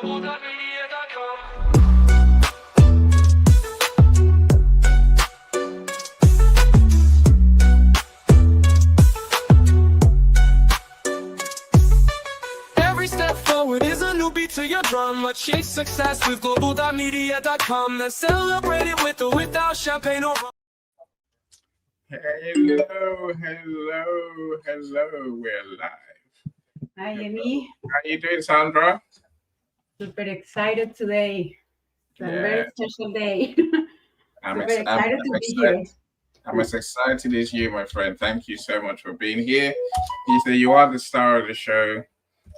Global.Media.com. Every step forward is a new beat to your drum. Achieve success with Global.Media.com. Let's celebrate it with or without champagne or rum. Hello. We're live. Hi, Amy. How you doing, Sandra? Super excited today. It's a very special day. I'm Super excited to be here. I'm as excited as you, my friend. Thank you so much for being here. You say you are the star of the show.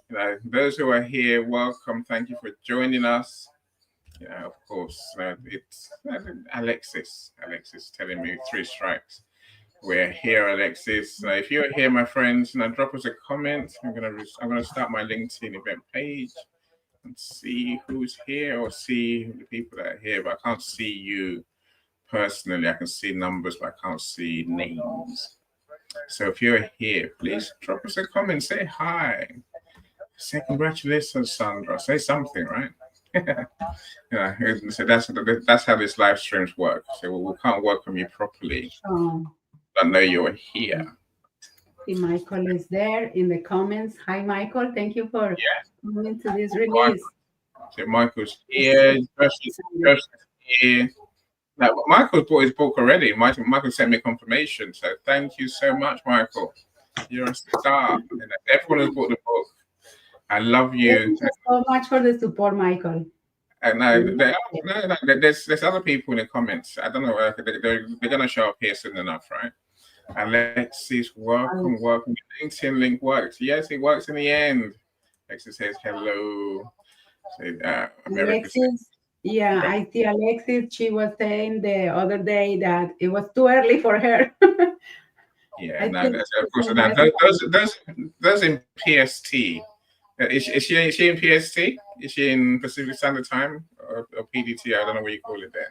You know, those who are here, welcome. Thank you for joining us. You know, of course, it's Alexis telling me 3 strikes. We're here, Alexis. If you're here, my friends, drop us a comment. I'm gonna start my LinkedIn event page and see who's here, or see the people that are here. But I can't see you personally. I can see numbers, but I can't see names. So if you're here, please drop us a comment. Say hi. Say congratulations, Sandra. Say something, right? Yeah. So that's how this live streams work. So we can't welcome you properly. I know you're here. See, Michael is there in the comments. Hi, Michael. Thank you for coming to this release. So Michael's here. Josh is here. Now, Michael's bought his book already. Michael sent me confirmation. So thank you so much, Michael. You're a star. Everyone has bought the book. I love you. Thank you so much for the support, Michael. There's other people in the comments. I don't know. They're going to show up here soon enough, right? Alexis, welcome. LinkedIn link works. Yes, it works in the end. Alexis says hello. Alexis, I see Alexis. She was saying the other day that it was too early for her. Of course. Those in PST. Is she in PST? Is she in Pacific Standard Time or PDT? I don't know what you call it there.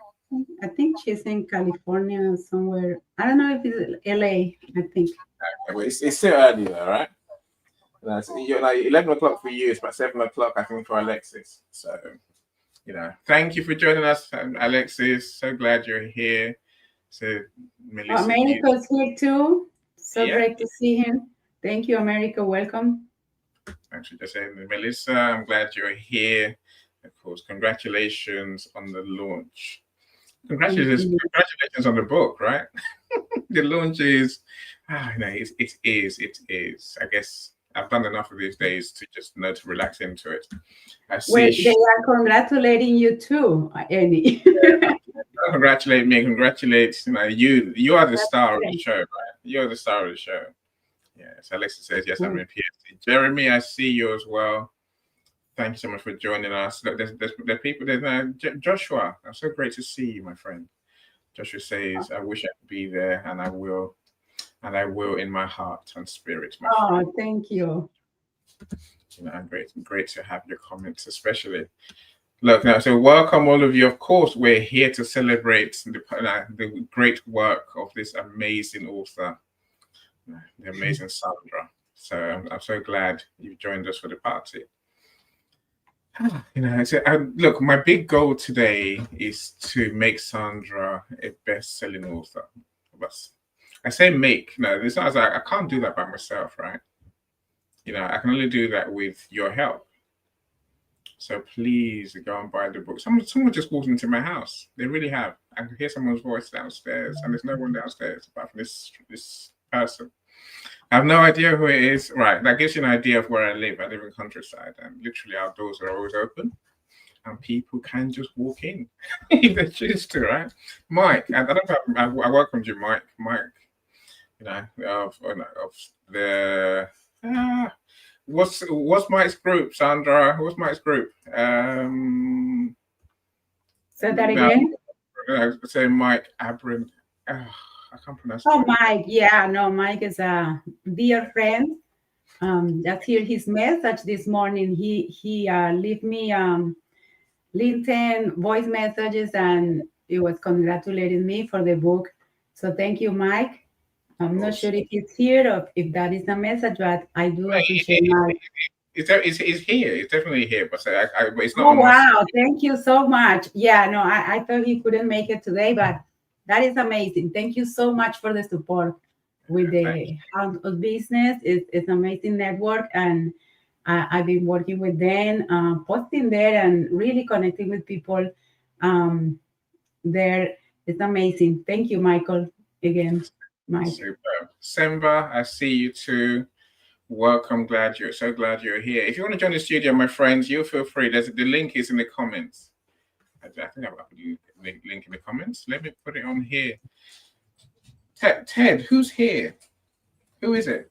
I think she's in California somewhere. I don't know if it's LA, I think. It's still early though, right? You're like 11 o'clock for you, it's about 7 o'clock, I think, for Alexis. So, thank you for joining us, Alexis. So glad you're here. So, Melissa. America's here too. So great to see him. Thank you, America. Welcome. Actually, just saying, Melissa, I'm glad you're here. Of course, congratulations on the launch. Congratulations on the book, right? The launch is, it is. I guess I've done enough of these days to just know to relax into it. They are congratulating you too, Annie. Congratulate me, congratulate you. You are the star of the show, right? You're the star of the show. Yes, Alexa says yes. I'm in PST. Jeremy, I see you as well. Thank you so much for joining us. Look, there's people there. Joshua, I'm so great to see you, my friend. Joshua says, I wish I could be there, and I will in my heart and spirit. Friend. Thank you. I'm great to have your comments, especially. Look, now, so welcome all of you. Of course, we're here to celebrate the great work of this amazing author, the amazing Sandra. So I'm so glad you've joined us for the party. Look, my big goal today is to make Sandra a best-selling author. I say make. This sounds like I can't do that by myself, right? I can only do that with your help. So please go and buy the book. Someone just walked into my house. They really have. I can hear someone's voice downstairs, and there's no one downstairs apart from this person. I have no idea who it is. Right, that gives you an idea of where I live. I live in countryside, and literally our doors are always open, and people can just walk in if they choose to, right? Mike, I don't know. I welcomed you, Mike. Of the what's Mike's group, Sandra? What's Mike's group? Say that again. Say Mike Abrin. I can't pronounce. Mike. Yeah, no, Mike is a dear friend. Just hear his message this morning. He left me LinkedIn voice messages, and he was congratulating me for the book. So thank you, Mike. I'm not sure if he's here or if that is a message, but I do appreciate Mike. It's here. It's definitely here, but but it's not Oh, on my. wow. Thank you so much. Yeah, no, I thought he couldn't make it today, but that is amazing. Thank you so much for the support with the House of Business. It's amazing network. And I've been working with them, posting there and really connecting with people um, there. It's amazing. Thank you, Michael, again, Mike. Super. Semba, I see you too. Welcome. So glad you're here. If you want to join the studio, my friends, you feel free. The link is in the comments. I think I'll put the link in the comments. Let me put it on here. Ted, who's here? Who is it?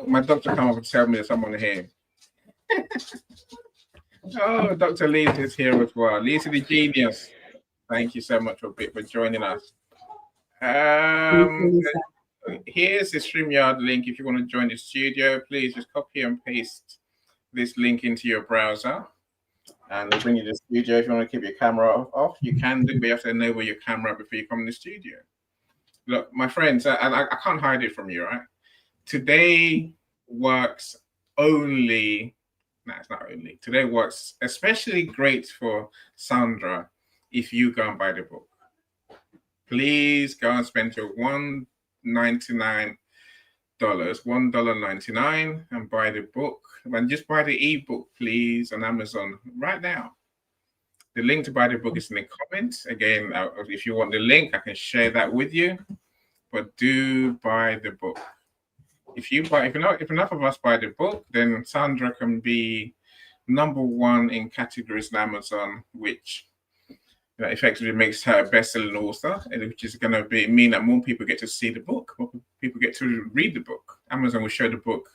My doctor come up and tell me there's someone here. Oh, Dr. Lisa is here as well. Lisa the genius. Thank you so much for joining us. Here's the StreamYard link. If you want to join the studio, please just copy and paste this link into your browser. And we'll bring you to the studio. If you want to keep your camera off, you can do, but you have to enable your camera before you come in the studio. Look, my friends, I can't hide it from you, right? Today works only, no, it's not only. Today works especially great for Sandra if you go and buy the book. Please go and spend your $1.99, $1.99 and buy the book. And just buy the ebook, please, on Amazon right now. The link to buy the book is in the comments. Again, if you want the link, I can share that with you. But do buy the book. If enough of us buy the book, then Sandra can be #1 in categories on Amazon, which effectively makes her a best-selling author, which is going to mean that more people get to see the book, more people get to read the book. Amazon will show the book,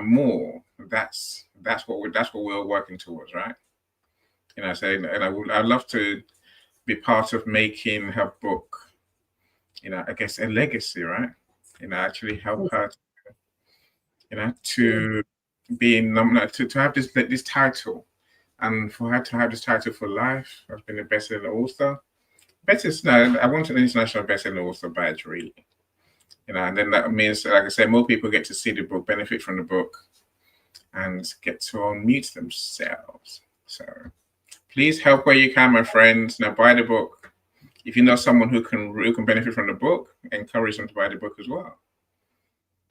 more. That's what we're working towards, right? I'd love to be part of making her book, I guess a legacy, right? Actually help her, to be to have this title. And for her to have this title for life, has been a best-selling author. I want an international best-selling author badge, really. And then that means, like I said, more people get to see the book, benefit from the book, and get to unmute themselves. So please help where you can, my friends. Now buy the book. If you know someone who can benefit from the book, encourage them to buy the book as well.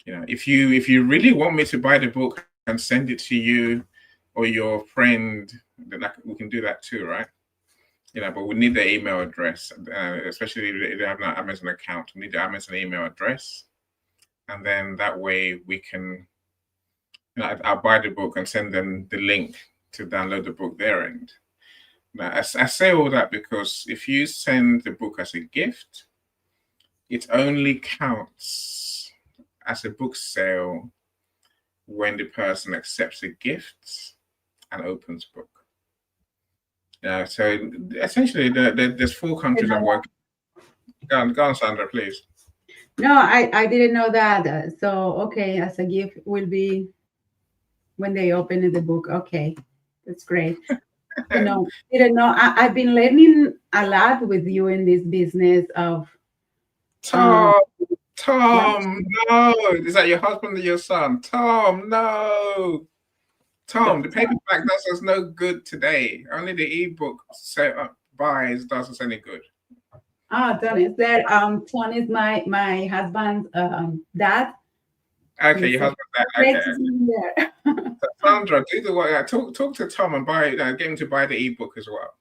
If you really want me to buy the book and send it to you or your friend, then we can do that too, right? But we need the email address, especially if they have an Amazon account. We need the Amazon email address, and then that way we can, I'll buy the book and send them the link to download the book their end. Now, I say all that because if you send the book as a gift, it only counts as a book sale when the person accepts a gift and opens book. So essentially, there's 4 countries I'm working. Go on, Sandra, please. No, I didn't know that. So, okay, as a gift will be when they open the book. Okay, that's great. Didn't know. I've been learning a lot with you in this business of. Tom, no. Is that your husband or your son? Tom, no. Tom, the paperback does us no good today. Only the ebook buys does us any good. Tony is there. Tony is my husband's dad. Okay, your husband's dad. Okay. So Sandra, do the work. Talk to Tom and get him to buy the ebook as well.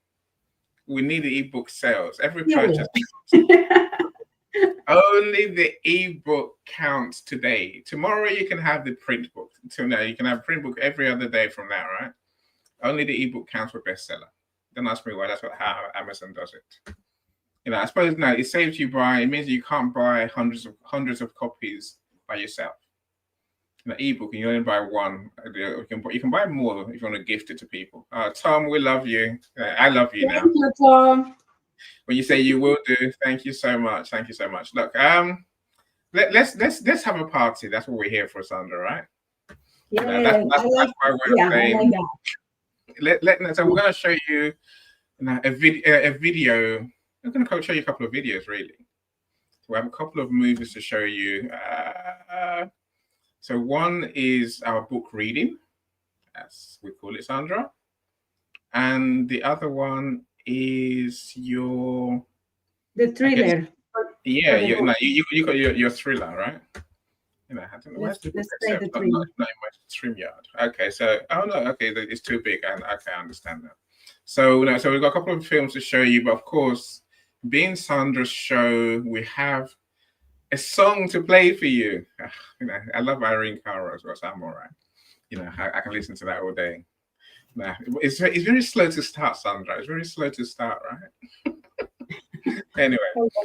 We need the ebook sales. Every purchase. Only the ebook counts today. Tomorrow you can have the print book. You can have print book every other day from now, right? Only the ebook counts for bestseller. Don't ask me why. That's how Amazon does it. I suppose now it saves you it means you can't buy hundreds of copies by yourself. Ebook, and you only buy one. You can buy more if you want to gift it to people. Tom, we love you. I love you now. Thank you, Tom. When you say you will do, thank you so much. Thank you so much. Look, let's have a party. That's what we're here for, Sandra, right? Yeah, that's my way of saying. So we're going to show you a video. I'm going to show you a couple of videos, really. We have a couple of movies to show you. So one is our book reading. as we call it, Sandra. And the other one is your, The I guess, thriller yeah, for the book. you got your thriller, right? I don't know where's the book Let's play itself. the Not, thriller. not in my trim yard. Okay, so oh no, okay, it's too big, and okay, I understand that. So so we've got a couple of films to show you, but of course, being Sandra's show, we have a song to play for you. I love Irene Cara as well, so I'm all right. I can listen to that all day. It's very slow to start, Sandra. It's very slow to start, right? Anyway,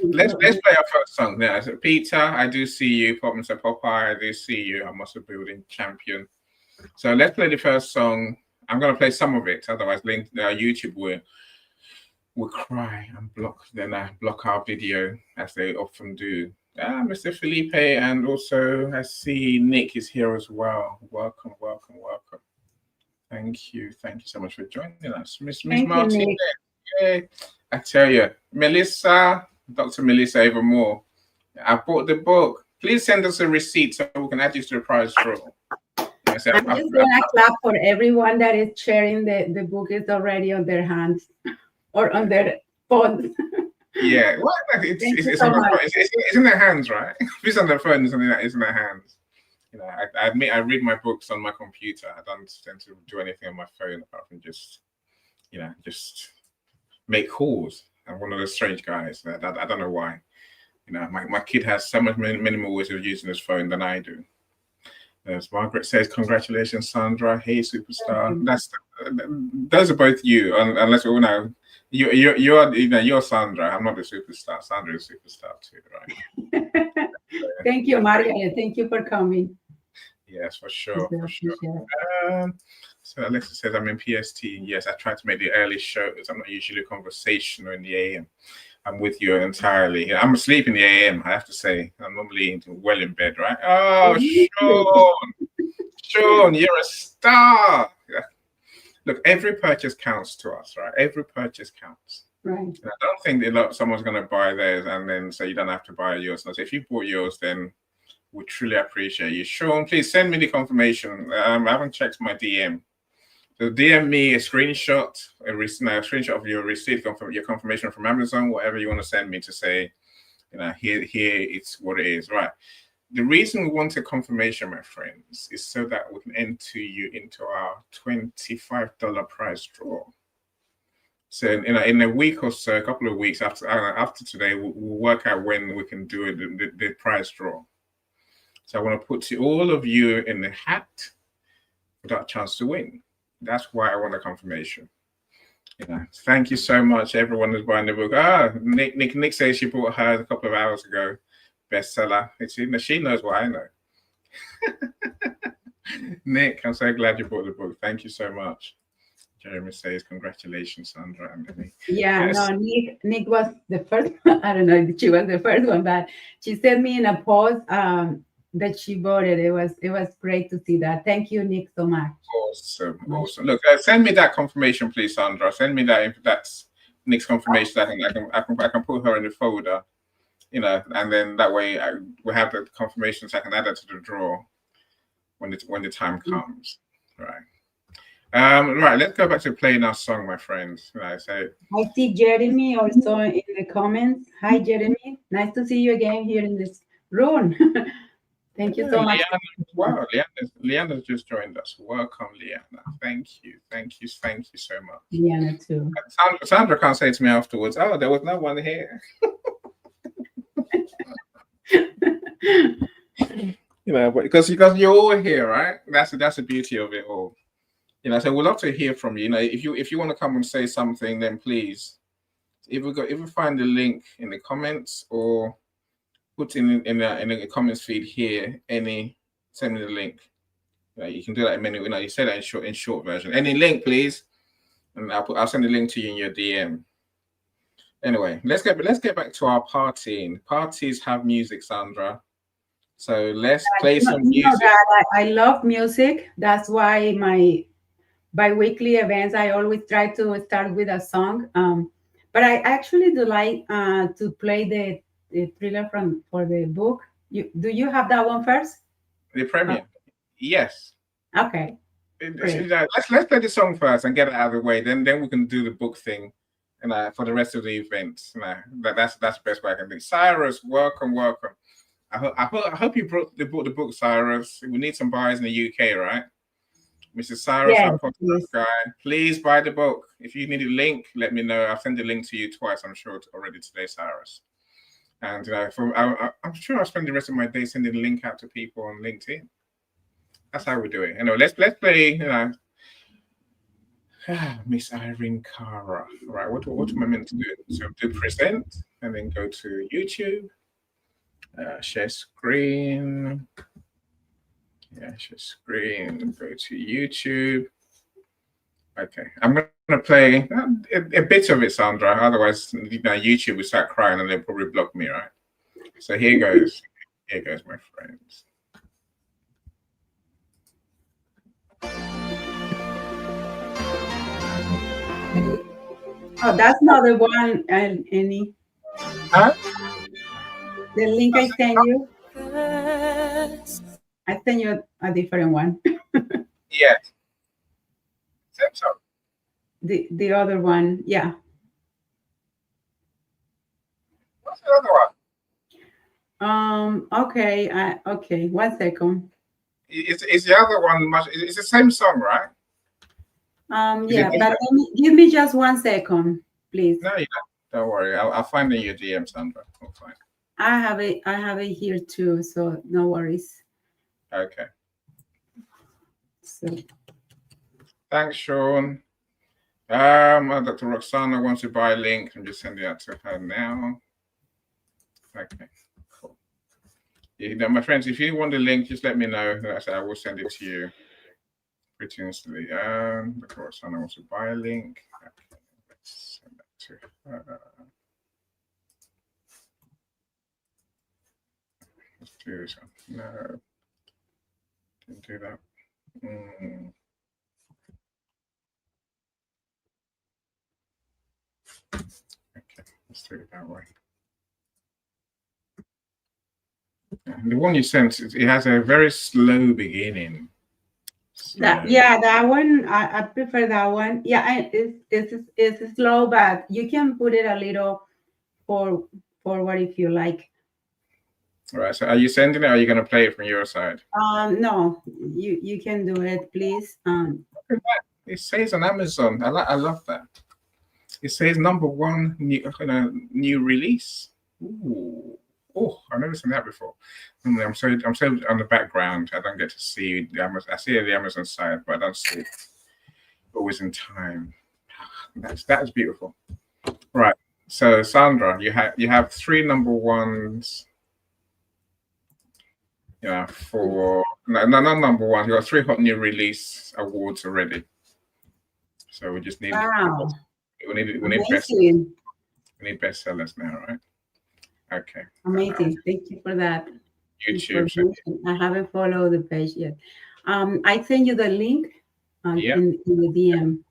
let's play our first song now. So Peter, I do see you. Pop Mr. Popeye, I do see you. I'm also building champion. So let's play the first song. I'm gonna play some of it, otherwise YouTube will cry and block our video as they often do. Mr. Felipe, and also I see Nick is here as well. Welcome, welcome, welcome. Thank you so much for joining us, Miss Martinez. Yeah, I tell you, Melissa, Dr. Melissa, even more. I bought the book. Please send us a receipt so we can add you to the prize draw. I'm just gonna clap for everyone that is sharing the book is already on their hands or on their phones. Yeah, well, it's in their hands, right? If it's on their phone, it's in their hands. I admit I read my books on my computer. I don't tend to do anything on my phone apart from just make calls. I'm one of those strange guys. I don't know why. My kid has so much many more ways of using his phone than I do. As Margaret says, congratulations, Sandra. Hey, superstar. Those are both you. Unless we know you're Sandra. I'm not a superstar. Sandra is a superstar too, right? Thank you, Maria. Thank you for coming. Yes, for sure. So Alexa says I'm in PST. Yes, I try to make the early shows. I'm not usually conversational in the AM. I'm with you entirely. I'm asleep in the AM, I have to say. I'm normally well in bed, right? Oh, Sean, you're a star. Look, every purchase counts to us, right? Every purchase counts. Right. And I don't think someone's going to buy theirs and then say you don't have to buy yours. So if you bought yours, then we truly appreciate you. Sean, please send me the confirmation. I haven't checked my DM. So DM me a screenshot, a screenshot of your receipt, your confirmation from Amazon, whatever you want to send me to say, here it's what it is, right? The reason we want a confirmation, my friends, is so that we can enter you into our $25 prize draw. So in a week or so, a couple of weeks after today, we'll work out when we can do the prize draw. So I want to put all of you in the hat for that chance to win. That's why I want a confirmation. Thank you so much, everyone who's buying the book. Nick says she bought hers a couple of hours ago. Bestseller. She knows what I know. Nick, I'm so glad you bought the book. Thank you so much. Jeremy says, congratulations, Sandra and Emily. Yeah, yes. No, Nick was the first. I don't know if she was the first one, but she sent me in a post that she bought it. It was great to see that. Thank you, Nick, so much. Awesome. Look, send me that confirmation, please, Sandra. Send me that if that's Nick's confirmation. I can put her in the folder, and then that way we have the confirmation, so I can add it to the draw when the time comes. Right. Right. Let's go back to playing our song, my friends. So I see Jeremy also in the comments. Hi, Jeremy. Nice to see you again here in this room. Thank you so much. Wow, Leanna's just joined us. Welcome, Leanna. Thank you so much. Leanna too. Sandra can't say to me afterwards, "Oh, there was no one here." Because you're all here, right? That's the beauty of it all. So we'd love to hear from you. If you want to come and say something, then please, if we find the link in the comments or put in the comments feed here, send me the link. You can do that in many. You say that in short version. Any link, please, and I'll send the link to you in your DM. Anyway, let's get back to our partying. Parties have music, Sandra. So let's play some music. I love music. That's why my bi-weekly events, I always try to start with a song. But I actually do like to play the thriller for the book. Do you have that one first? The premiere. Yes. Okay. Let's play the song first and get it out of the way. Then we can do the book thing, for the rest of the event. That's the best way I can do. Cyrus, welcome. I hope you bought the book, Cyrus. We need some buyers in the UK, right? Mr. Cyrus, Yes, our podcast guy, please buy the book. If you need a link, let me know. I'll send the link to you twice, I'm sure, already today, Cyrus. And I'm sure I'll spend the rest of my day sending the link out to people on LinkedIn. That's how we do it. Anyway, let's play, Miss Irene Cara. Right, what am I meant to do? So do present, and then go to YouTube, share screen. Yeah, share screen, go to YouTube. Okay, I'm going to play a bit of it, Sandra. Otherwise, YouTube will start crying and they'll probably block me, right? So here goes. Here goes, my friends. Oh, that's not the one, any. Huh? The link I sent you. I sent you a different one. Yeah. Same song. The other one, yeah. What's the other one? Okay. Okay. 1 second. Is the other one much? It's the same song, right? Yeah, but give me just 1 second, please. No, you don't worry. I'll find in your DM, Sandra. We'll find. I have it here too, so no worries. Okay. So Thanks, Sean. Dr. Roxana wants to buy a link. I'm just sending that to her now. Okay, cool. My friends, if you want the link, just let me know. I will send it to you pretty instantly. Dr. Roxana wants to buy a link. Okay, let's send that to her. Let's do this one. No, didn't do that. Okay, let's do it that way. The one you sent, it has a very slow beginning. that one I prefer that one. Yeah, it's slow, but you can put it a little forward if you like. All right. So, are you sending it? Or are you going to play it from your side? No, you can do it, please. It says on Amazon. I love that. It says #1 new release. Ooh. Oh, I've never seen that before. I'm so on the background. I don't get to see the Amazon. I see it on the Amazon side, but I don't see it always in time. That's beautiful. Right. So Sandra, you have 3 #1s. Yeah, for not #1. You got 3 hot new release awards already. So we just need. Wow. We need bestsellers. We need bestsellers now, right? Okay. Amazing. Thank you for that. YouTube. I haven't followed the page yet. I send you the link in the DM.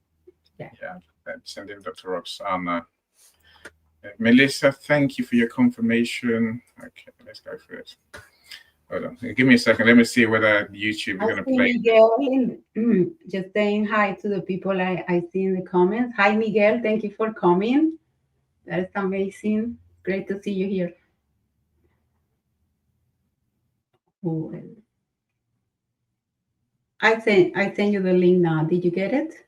Yeah. Sending Dr. Roxana. Melissa, thank you for your confirmation. Okay, let's go for it. Hold on. Give me a second. Let me see whether YouTube is going to play. Miguel, just saying hi to the people I see in the comments. Hi, Miguel. Thank you for coming. That is amazing. Great to see you here. Well, I sent you the link now. Did you get it?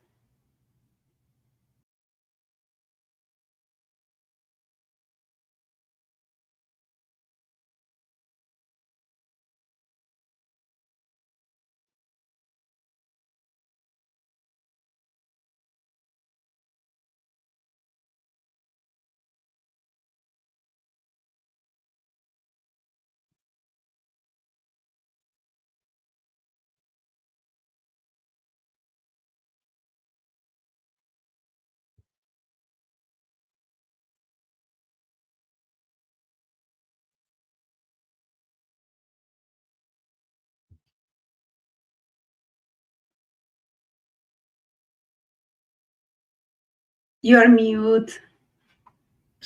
You're mute.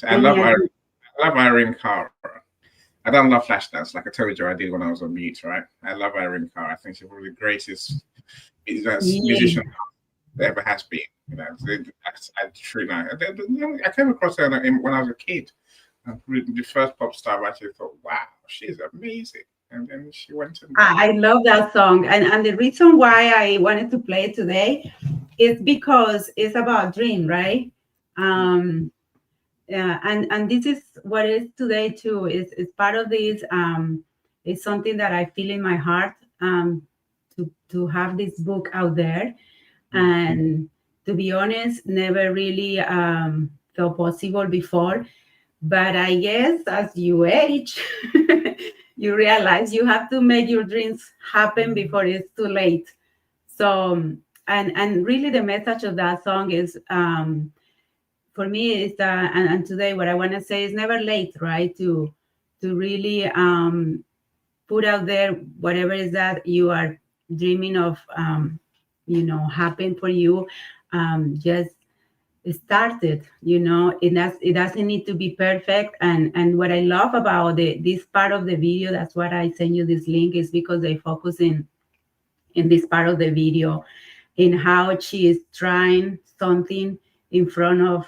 I love Irene Cara. I don't love Flashdance like I told you I did when I was on mute, right? I love Irene Cara. I think she's one of the greatest musician there ever has been. You know, I truly know. I came across her when I was a kid. The first pop star, I actually thought, wow, she's amazing. And then she went and I love that song. And the reason why I wanted to play it today is because it's about dream, right? Yeah, and this is what it is today too. It's part of this. It's something that I feel in my heart, to have this book out there. And to be honest, never really felt possible before. But I guess as you age, you realize you have to make your dreams happen before it's too late. So, and really the message of that song is, for me, is that, and today what I want to say is never late, right? To really put out there whatever is that you are dreaming of, happen for you. Just started, it doesn't need to be perfect. And what I love about this part of the video, that's what I send you this link, is because they focus in this part of the video in how she is trying something in front of,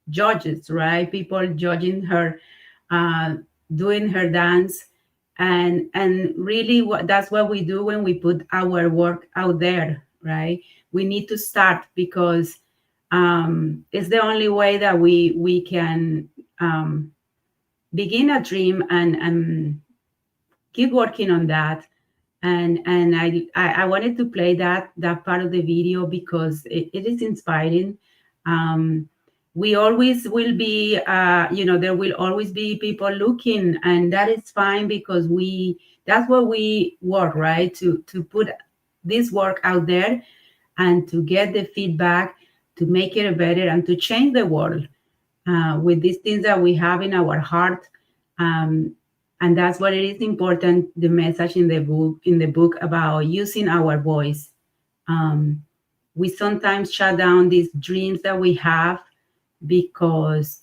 judges, right? People judging her, doing her dance. And really that's what we do when we put our work out there, right? We need to start, because it's the only way that we can begin a dream and keep working on that. And I wanted to play that part of the video because it is inspiring. We always will be, there will always be people looking, and that is fine, because that's what we work, right? To put this work out there and to get the feedback, to make it better and to change the world with these things that we have in our heart. And that's what it is important, the message in the book about using our voice. We sometimes shut down these dreams that we have because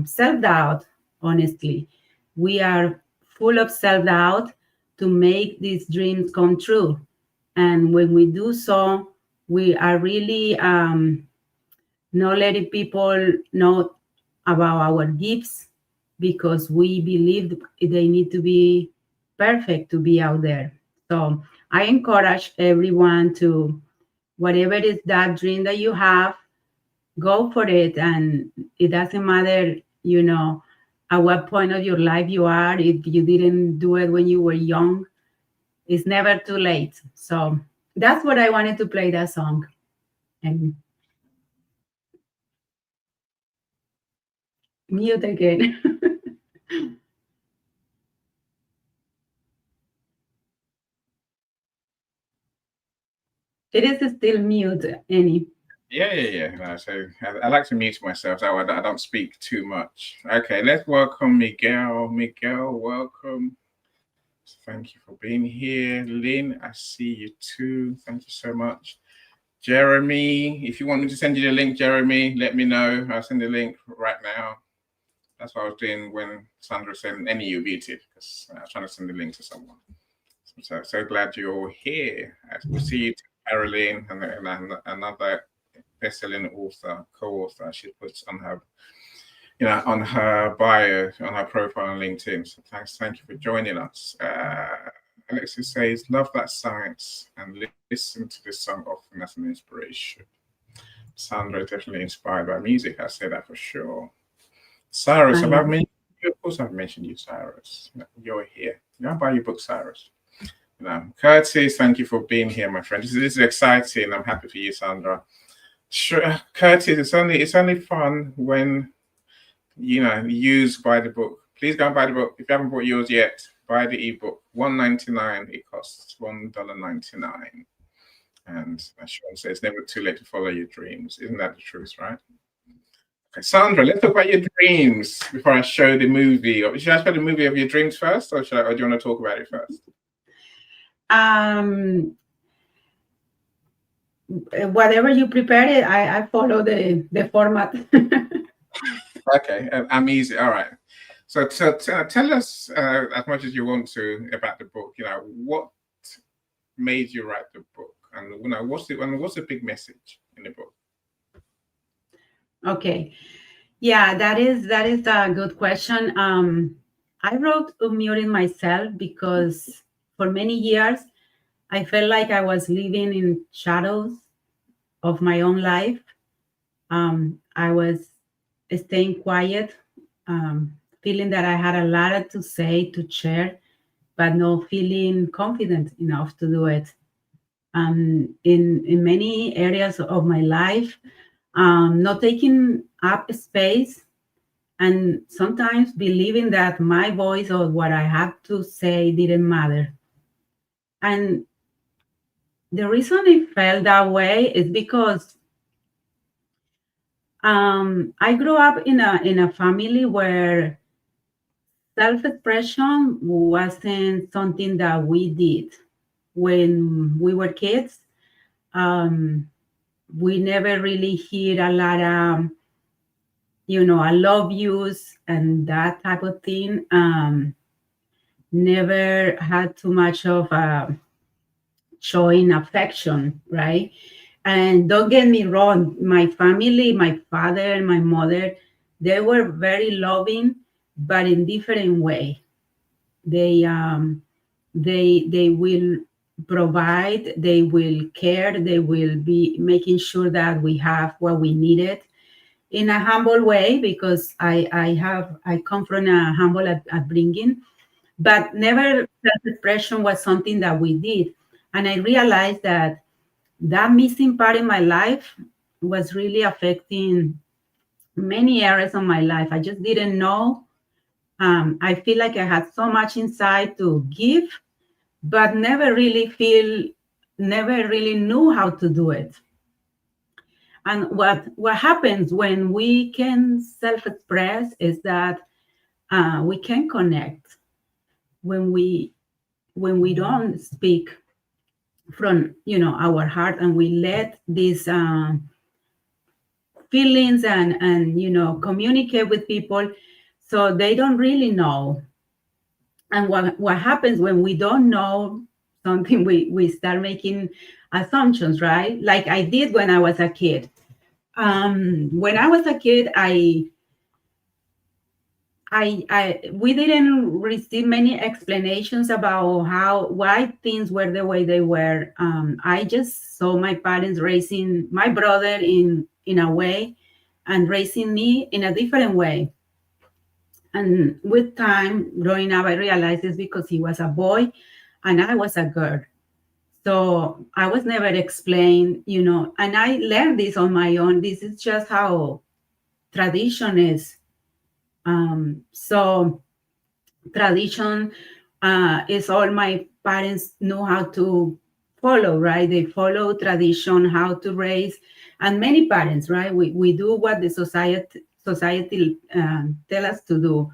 self-doubt, honestly. We are full of self-doubt to make these dreams come true. And when we do so, we are really not letting people know about our gifts, because we believe they need to be perfect to be out there. So I encourage everyone to, whatever it is that dream that you have, go for it. And it doesn't matter, at what point of your life you are. If you didn't do it when you were young, it's never too late. So that's what I wanted to play, that song. And mute again. It is still mute, Annie. Yeah. No, so I like to mute myself so I don't speak too much. Okay, let's welcome Miguel. Miguel, welcome. Thank you for being here. Lynn, I see you too. Thank you so much. Jeremy, if you want me to send you the link, Jeremy, let me know. I'll send the link right now. That's what I was doing when Sandra said, any you muted, because I was trying to send the link to someone. So glad you're here. We see you, Caroline, and another best-selling author, co-author. She puts on her, on her bio, on her profile on LinkedIn. So thank you for joining us. Alexis says, love that science and listen to this song often as an inspiration. Sandra, definitely inspired by music. I say that for sure. Cyrus, have I mentioned you? Of course I've mentioned you, Cyrus. You're here. I'll buy your book, Cyrus. Curtis, thank you for being here, my friend. This is exciting. I'm happy for you, Sandra. Sure, Curtis, it's only fun when you buy the book. Please go and buy the book. If you haven't bought yours yet, buy the ebook. $1.99 it costs. $1.99. And as Sean says, it's never too late to follow your dreams. Isn't that the truth, right? Okay, Sandra, let's talk about your dreams before I show the movie. Should I show the movie of your dreams first, or do you want to talk about it first? Whatever you prepared it, I follow the format. Okay, I'm easy. All right. So tell us as much as you want to about the book. What made you write the book? And what's the big message in the book? Okay. Yeah, that is a good question. I wrote Muting Myself because for many years I felt like I was living in shadows of my own life. I was staying quiet, feeling that I had a lot to say, to share, but not feeling confident enough to do it. In many areas of my life, not taking up space, and sometimes believing that my voice or what I had to say didn't matter. And the reason it felt that way is because I grew up in a family where self-expression wasn't something that we did when we were kids. Um, we never really hear a lot of, I love yous and that type of thing. Never had too much of showing affection, right? And don't get me wrong, my family, my father and my mother, they were very loving, but in different way. They they will provide, they will care, they will be making sure that we have what we needed in a humble way, because I come from a humble upbringing, but never self-expression was something that we did. And I realized that that missing part in my life was really affecting many areas of my life. I just didn't know. I feel like I had so much inside to give, but never really knew how to do it. And what happens when we can self-express is that we can connect. When we don't speak from our heart, and we let these feelings and communicate with people, so they don't really know. And what happens when we don't know something, we start making assumptions, right? Like I did when I was a kid. When I was a kid, I we didn't receive many explanations about why things were the way they were. I just saw my parents raising my brother in a way, and raising me in a different way. And with time, growing up, I realized it's because he was a boy and I was a girl. So I was never explained, and I learned this on my own. This is just how tradition is. So tradition is all my parents know how to follow, right? They follow tradition, how to raise, and many parents, right? We do what the society tell us to do.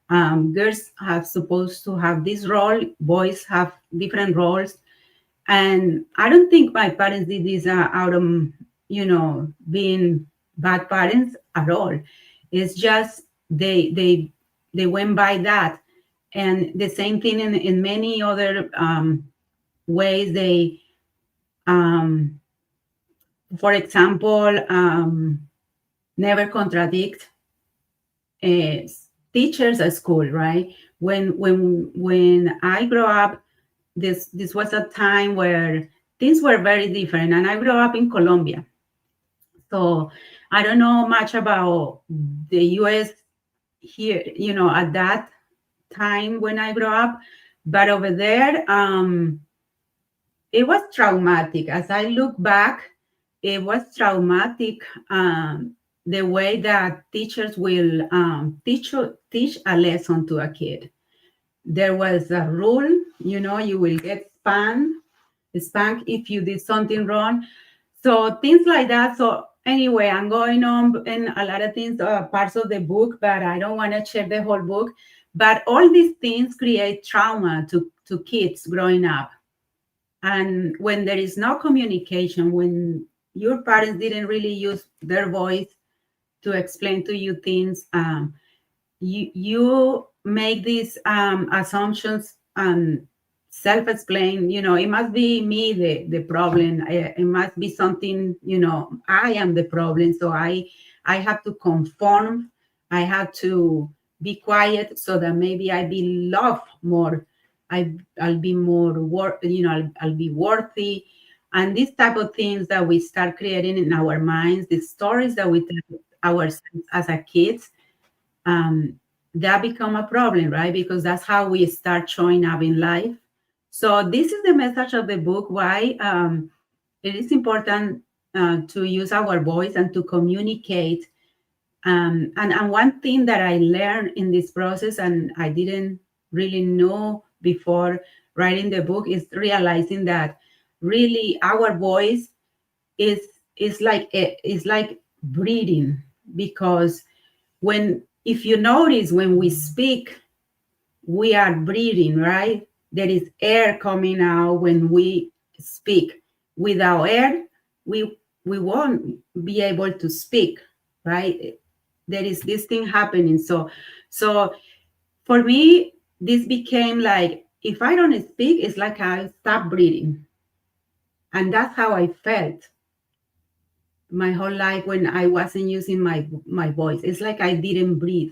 Girls have supposed to have this role, boys have different roles, and I don't think my parents did this out of being bad parents at all. It's just they went by that. And the same thing in many other ways. They, for example, never contradict uh, teachers at school, right? When I grew up, this was a time where things were very different, and I grew up in Colombia, so I don't know much about the U.S. here, at that time when I grew up, but over there, it was traumatic. As I look back, it was traumatic. The way that teachers will teach a lesson to a kid. There was a rule, you will get spanked if you did something wrong. So things like that. So anyway, I'm going on in a lot of things, parts of the book, but I don't want to share the whole book. But all these things create trauma to kids growing up. And when there is no communication, when your parents didn't really use their voice to explain to you things, you make these assumptions, and self-explain, it must be me, the problem. It must be something, I am the problem. So I have to conform. I have to be quiet so that maybe I be loved more. I'll be more I'll be worthy. And these type of things that we start creating in our minds, the stories that we tell ourselves as a kids, um, that become a problem, right? Because that's how we start showing up in life. So this is the message of the book, why it is important to use our voice and to communicate. And one thing that I learned in this process, and I didn't really know before writing the book, is realizing that really our voice is is like breathing. Because when, if you notice, when we speak, we are breathing, right? There is air coming out when we speak. Without air, we won't be able to speak, right? There is this thing happening. So for me, this became like, if I don't speak, it's like I stop breathing. And that's how I felt my whole life when I wasn't using my voice. It's like I didn't breathe.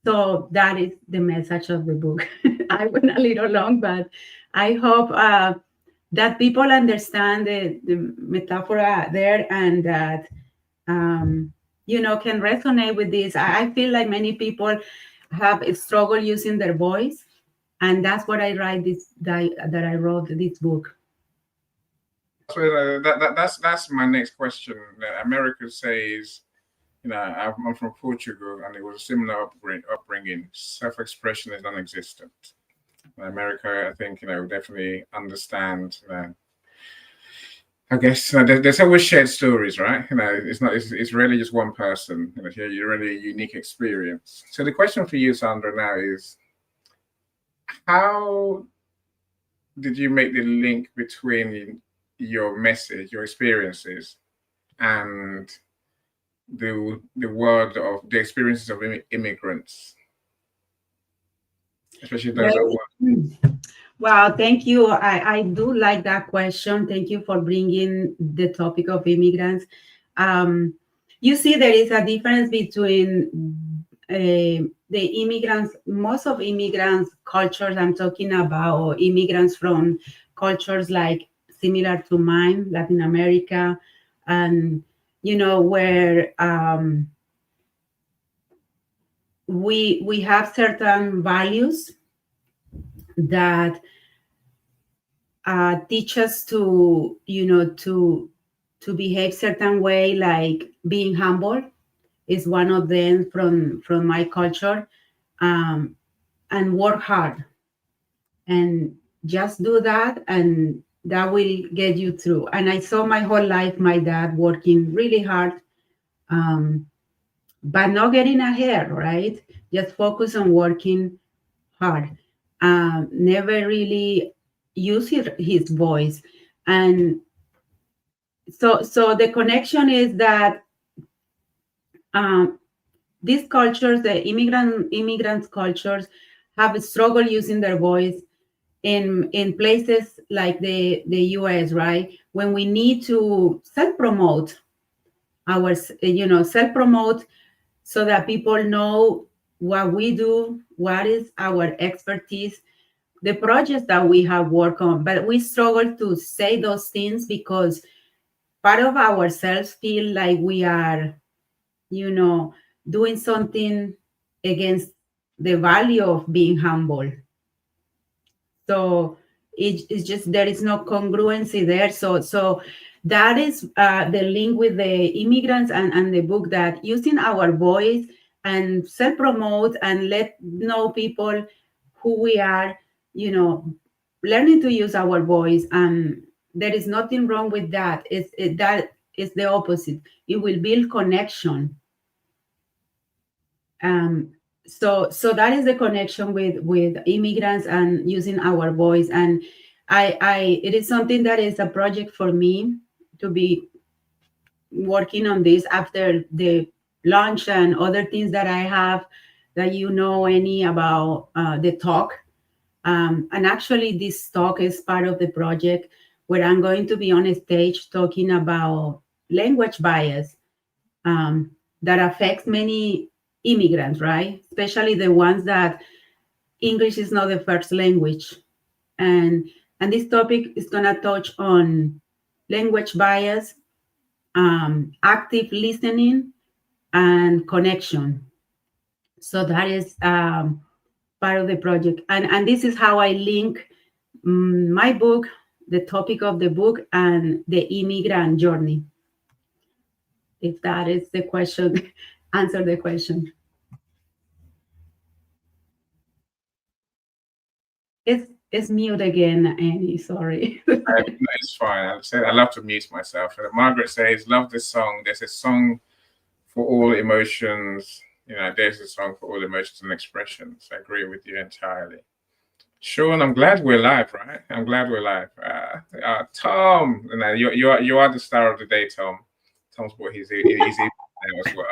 So that is the message of the book. I went a little long, but I hope that people understand the metaphor there, and that can resonate with this. I feel like many people have a struggle using their voice, and that's what I write that I wrote this book. So that's my next question. America says, I'm from Portugal, and it was a similar upbringing. Self-expression is non-existent. In America, I think, definitely understand. I guess there's always shared stories, right? It's really just one person. You're really a unique experience. So the question for you, Sandra, now is, how did you make the link between your message, your experiences, and the world of the experiences of immigrants, especially those that work? Wow, thank you. I do like that question. Thank you for bringing the topic of immigrants. You see, there is a difference between the immigrants, most of immigrants cultures I'm talking about, or immigrants from cultures like similar to mine, Latin America, and where we have certain values that teach us to to behave certain way, like being humble is one of them from my culture, and work hard, and just do that, and that will get you through. And I saw my whole life my dad working really hard, um, but not getting ahead, right? Just focus on working hard. Never really use his voice. And so the connection is that um, these cultures, the immigrants cultures, have a struggle using their voice in places like the US, right? When we need to self-promote self-promote, so that people know what we do, what is our expertise, the projects that we have worked on. But we struggle to say those things because part of ourselves feel like we are, doing something against the value of being humble. So it's just, there is no congruency there. So that is the link with the immigrants and the book, that using our voice and self-promote and let know people who we are, learning to use our voice. And there is nothing wrong with that. That is the opposite. It will build connection. um, so that is the connection with immigrants and using our voice. And I it is something that is a project for me to be working on this after the launch and other things that I have, that any about the talk. And actually, this talk is part of the project where I'm going to be on a stage talking about language bias that affects many immigrants, right? Especially the ones that English is not the first language. And this topic is going to touch on language bias, active listening, and connection. So that is part of the project. And this is how I link my book, the topic of the book, and the immigrant journey. If that is the question, answer the question. It's mute again, Annie. Sorry. No, it's fine. I love to mute myself. And Margaret says, love this song. There's a song for all emotions. There's a song for all emotions and expressions. I agree with you entirely. Sean, I'm glad we're live, right? I'm glad we're live. Tom, you are the star of the day, Tom. Tom's brought his now as well.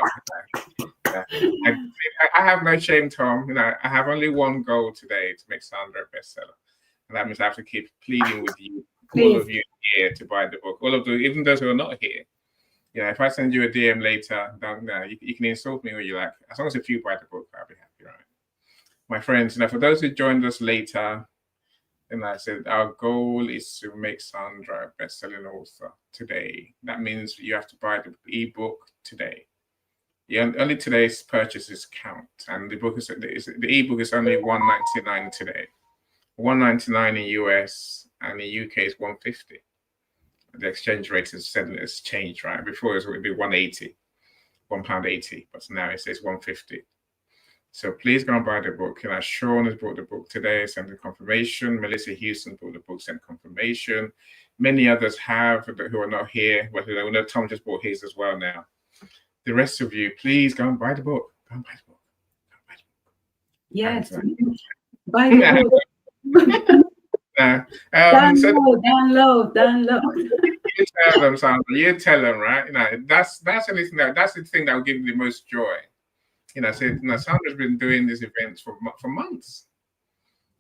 I have no shame, Tom. I have only one goal today to make Sandra a bestseller. And that means I have to keep pleading with you, all of you here, to buy the book. All of even those who are not here. If I send you a DM later, you can insult me all you like. As long as a few buy the book, I'll be happy, right? My friends, for those who joined us later, I said our goal is to make Sandra a best-selling author today. That means you have to buy the ebook today. Only today's purchases count, and the ebook is only $1.99 today. $1.99 in US, and in UK is $1.50. The exchange rate has changed, right? Before it would be £1.80, £1.80, but now it says $1.50. So please go and buy the book. Sean has bought the book today, sent the confirmation. Melissa Houston bought the book, sent confirmation. Many others have who are not here. But Tom just bought his as well now. The rest of you, please go and buy the book. Go and buy the book. Go and buy the book. Yes. Buy the book. Download. You tell them, Sandra. You tell them, right? That's the thing that will give you the most joy. Sandra's been doing these events for months.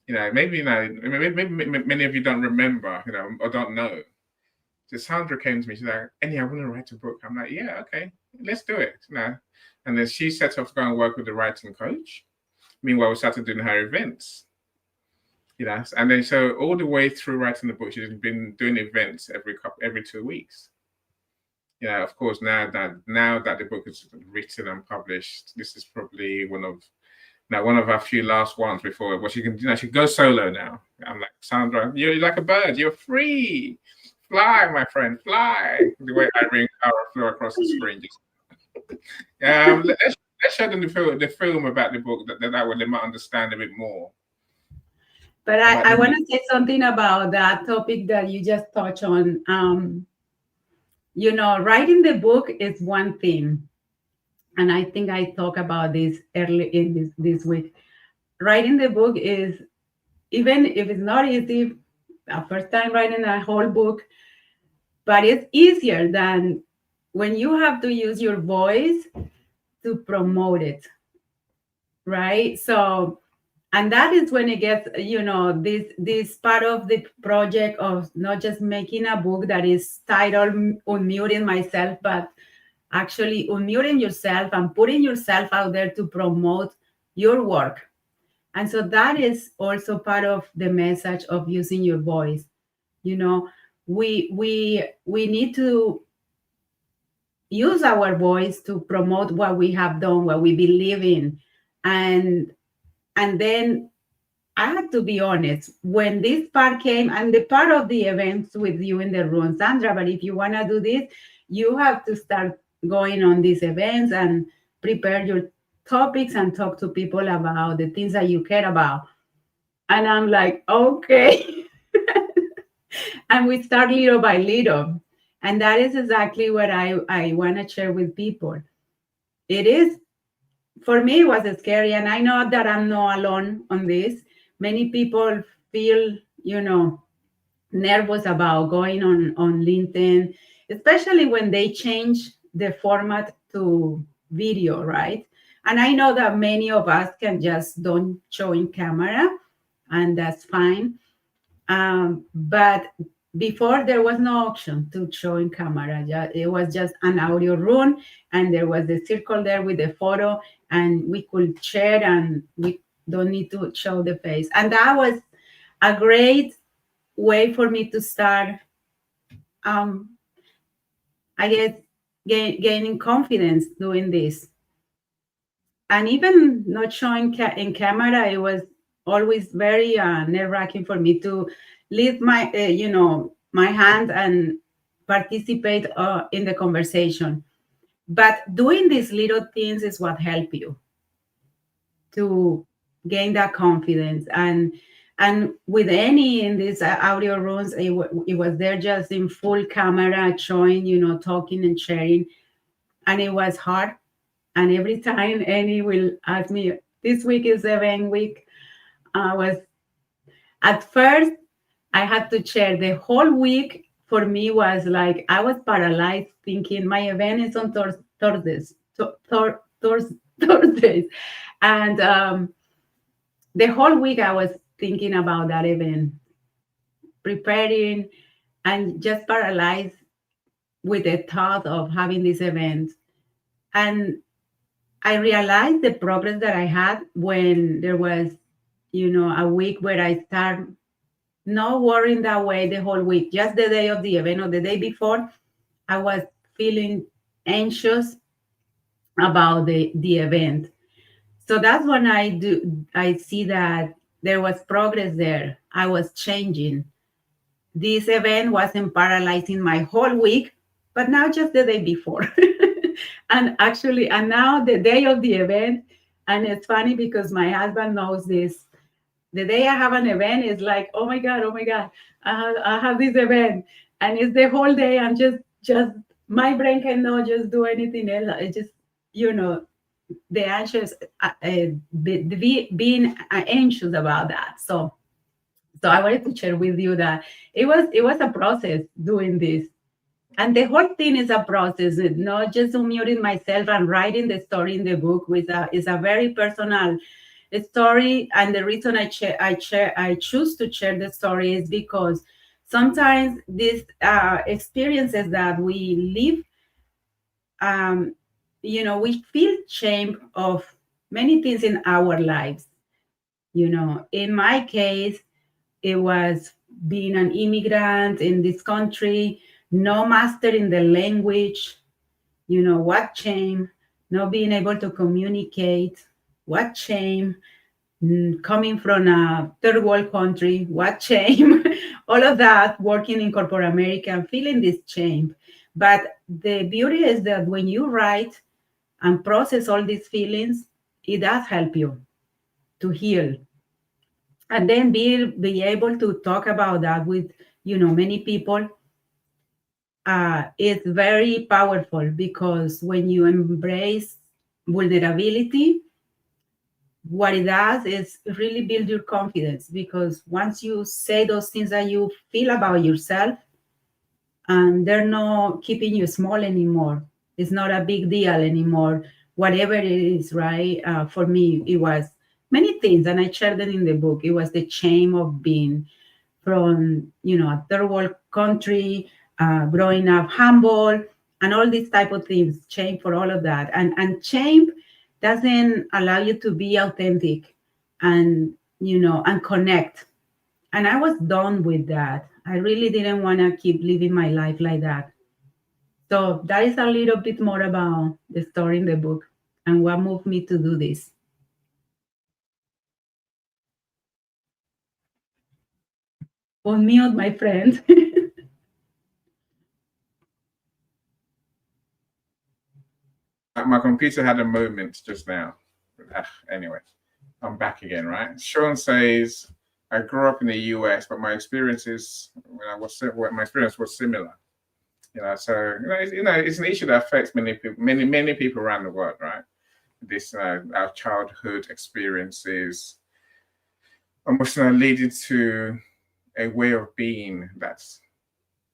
Maybe many of you don't remember, or don't know. So Sandra came to me. She's like, "Annie, I want to write a book." I'm like, "Yeah, okay, let's do it." And then she set off to go and work with the writing coach. Meanwhile, we started doing her events. And then so all the way through writing the book, she's been doing events every 2 weeks. Of course, now that the book is written and published, this is probably one of our few last ones before. But she can go solo now. I'm like, Sandra, you're like a bird. You're free. Fly, my friend, fly. The way Irene Cara flew across the screen. Let's show them the film about the book that way they might understand a bit more. But I want to say something about that topic that you just touched on. Writing the book is one thing. And I think I talked about this early in this week. Writing the book is, even if it's not easy, a first time writing a whole book, but it's easier than when you have to use your voice to promote it, right? So, and that is when it gets, this part of the project of not just making a book that is titled Unmuting Myself, but actually unmuting yourself and putting yourself out there to promote your work. And so that is also part of the message of using your voice. We need to use our voice to promote what we have done, what we believe in. And then I have to be honest, when this part came, and the part of the events with you in the room, Sandra, but if you want to do this, you have to start going on these events and prepare your topics and talk to people about the things that you care about. And I'm like, okay. And we start little by little. And that is exactly what I want to share with people. It is, for me, it was scary. And I know that I'm not alone on this. Many people feel, nervous about going on LinkedIn, especially when they change the format to video, right? And I know that many of us can just don't show in camera. and that's fine. But before there was no option to show in camera. It was just an audio room, and there was the circle there with the photo, and we could share, and we don't need to show the face. And that was a great way for me to start, um, I guess, gaining confidence doing this. And even not showing in camera, it was always very nerve-wracking for me to leave my, my hand and participate in the conversation. But doing these little things is what help you to gain that confidence. And with any in these audio rooms, it was there just in full camera, showing, talking and sharing, and it was hard. And every time Annie will ask me, this week is event week, was at first I had to share the whole week. For me was like I was paralyzed, thinking my event is on Thursdays, Thursdays, and the whole week I was thinking about that event, preparing, and just paralyzed with the thought of having this event. And I realized the progress that I had when there was, a week where I start not worrying that way the whole week. Just the day of the event or the day before, I was feeling anxious about the event. So that's when I see that there was progress there. I was changing. This event wasn't paralyzing my whole week, but now just the day before. And now the day of the event, and it's funny because my husband knows this. The day I have an event is like, oh my God, I have this event. And it's the whole day. I'm just my brain cannot just do anything else. I just, the anxious, being anxious about that. So I wanted to share with you that it was a process doing this. And the whole thing is a process, not just unmuting myself and writing the story in the book is a very personal story. And the reason I choose to share the story is because sometimes these experiences that we live, we feel shame of many things in our lives. In my case, it was being an immigrant in this country, no mastering the language, what shame, not being able to communicate, what shame, coming from a third world country, what shame, all of that, working in corporate America and feeling this shame. But the beauty is that when you write and process all these feelings, it does help you to heal. And then be able to talk about that with, many people, it's very powerful because when you embrace vulnerability, what it does is really build your confidence, because once you say those things that you feel about yourself, and they're not keeping you small anymore, it's not a big deal anymore, whatever it is, right? For me, it was many things, and I shared them in the book. It was the shame of being from, a third world country, growing up humble, and all these type of things, shame for all of that. And shame doesn't allow you to be authentic and, and connect. And I was done with that. I really didn't want to keep living my life like that. So that is a little bit more about the story in the book and what moved me to do this. Unmute, my friend. My computer had a moment just now. Anyway, I'm back again, right? Sean says, I grew up in the US, but my experiences when my experience was similar. So it's an issue that affects many people, many people around the world, right? This our childhood experiences almost leading to a way of being that's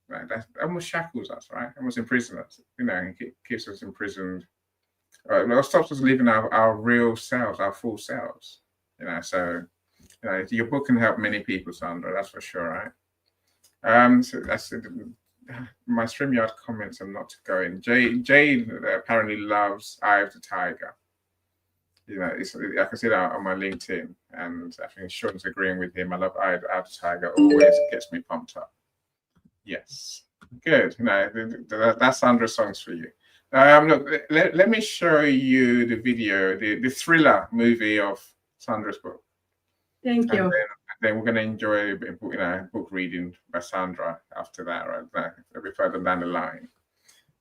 right, that almost shackles us, right? Almost imprisons us, and keeps us imprisoned. It stops us living our real selves, our full selves. So Your book can help many people, Sandra. That's for sure, right? So that's it. My StreamYard comments are not going. Jade apparently loves Eye of the Tiger. I can see that on my LinkedIn, and I think Sean's agreeing with him. I love Eye of the Tiger. Always gets me pumped up. Yes, good. That's Sandra's songs for you. Look, let me show you the video, the thriller movie of Sandra's book. Thank you. And then we're going to enjoy book reading by Sandra after that, right? A bit further down the line.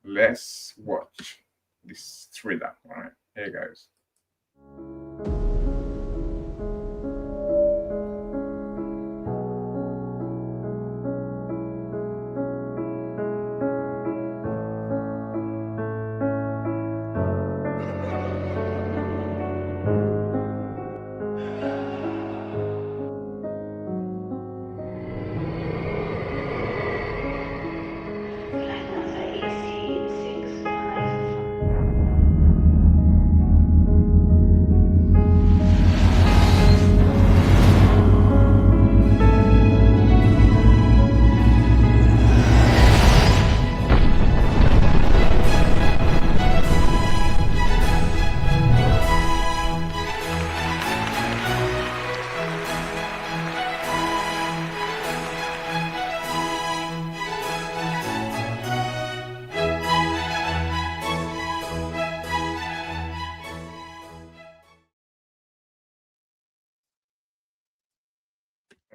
Let's watch this thriller. All right, here it goes.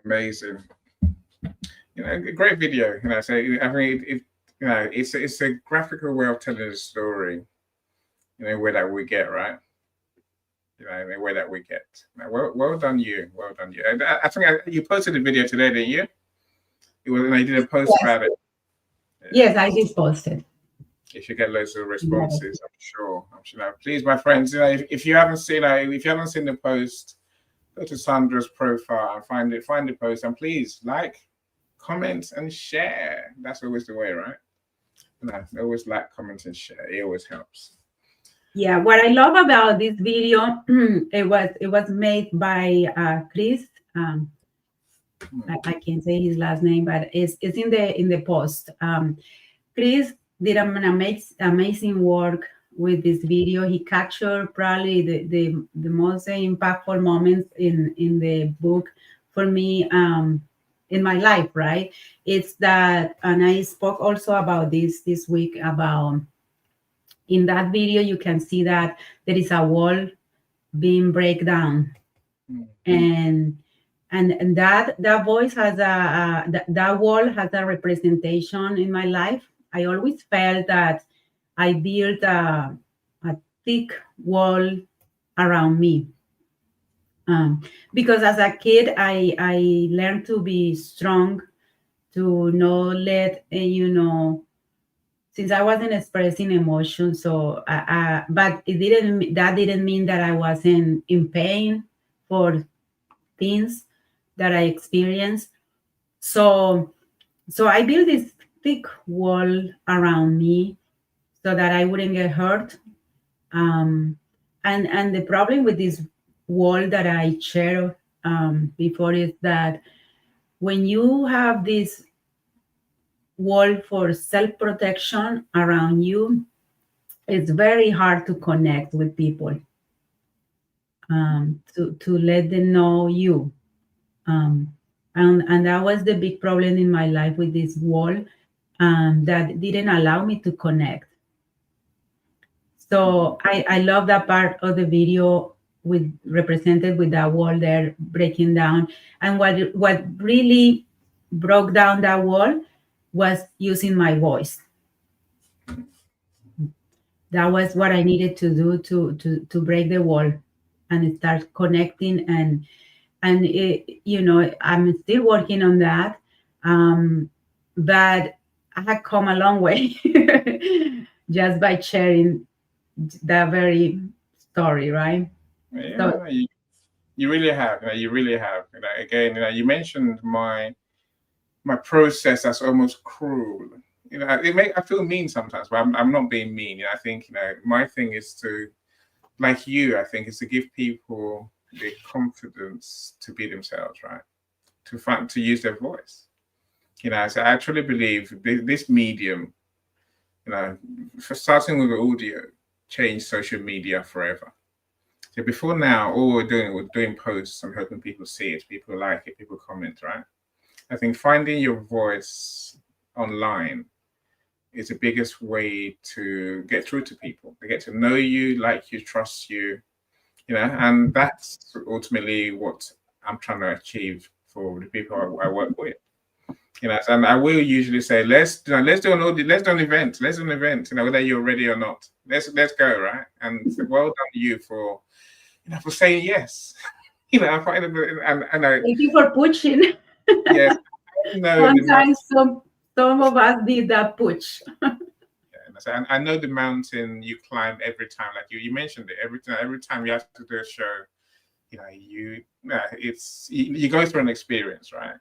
Amazing. Great video. So I mean, it's a graphical way of telling a story. Where that we get, right? The way that we get. Well done, you. Well done, you. I think you posted a video today, didn't you? It was. You did a post about it. Yes, I did post it. You should get loads of responses. I'm sure. Please, my friends, if you haven't seen the post, go to Sandra's profile and find the post, and please like, comment, and share. That's always the way, right? Always like, comment, and share. It always helps. Yeah, what I love about this video, it was made by Chris. I can't say his last name, but it's in the post. Chris did an amazing work with this video. He captured probably the most impactful moments in the book for me in my life, right? It's that, and I spoke also about this week about, in that video, you can see that there is a wall being break down. And that voice has that wall has a representation in my life. I always felt that I built a thick wall around me. Because as a kid, I learned to be strong, to not let, since I wasn't expressing emotion. So, but that didn't mean that I wasn't in pain for things that I experienced. So I built this thick wall around me so that I wouldn't get hurt. And the problem with this wall that I shared before is that when you have this wall for self-protection around you, it's very hard to connect with people, to let them know you. And that was the big problem in my life with this wall, that didn't allow me to connect. So I love that part of the video represented with that wall there breaking down. And what really broke down that wall was using my voice. That was what I needed to do to break the wall and start connecting. And I'm still working on that. But I had come a long way just by sharing that very story, right? Yeah, so, you really have. You really have. Again, you mentioned my process as almost cruel. I feel mean sometimes, but I'm not being mean. I think my thing is to, like you, I think, is to give people the confidence to be themselves, right? To use their voice. So I truly believe this medium, for starting with the audio, changed social media forever. So before now, all we're doing posts and hoping people see it, people like it, people comment, right? I think finding your voice online is the biggest way to get through to people. They get to know you, like you, trust you, and that's ultimately what I'm trying to achieve for the people I work with. And I will usually say, let's do an event, whether you're ready or not. Let's go, right? And well done to you for saying yes. I find it, and Thank you for pushing. yes, Sometimes some of us need that push. And I know the mountain you climb every time, like you mentioned it, every time you have to do a show, you go through an experience, right?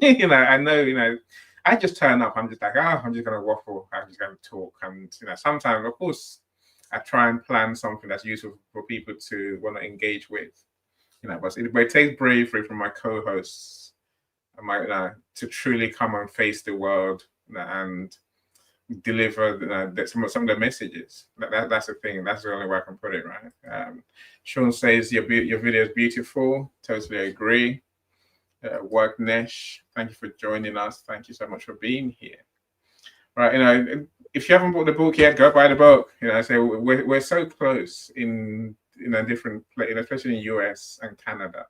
I know, I just turn up, I'm just like, I'm just gonna waffle, I'm just gonna talk, and sometimes, of course, I try and plan something that's useful for people to want to engage with, but it takes bravery from my co-hosts, to truly come and face the world and deliver some of the messages. That's the thing. That's the only way I can put it, right? Sean says your video is beautiful. Totally agree. Work Nesh, thank you for joining us. Thank you so much for being here. Right, if you haven't bought the book yet, go buy the book. So we're so close in different places, especially in US and Canada.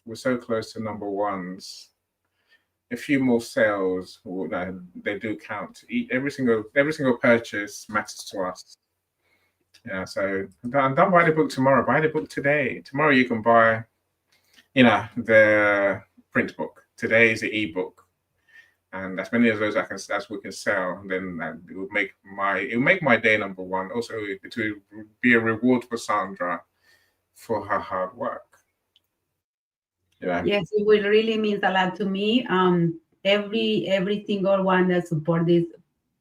We're so close to number ones. A few more sales, they do count. Every single purchase matters to us. So don't buy the book tomorrow. Buy the book today. Tomorrow you can buy, the print book. Today is the ebook, and as many of those as we can sell, then it will make my day number one. Also, it will be a reward for Sandra for her hard work. Yes, it will really means a lot to me. Every single one that support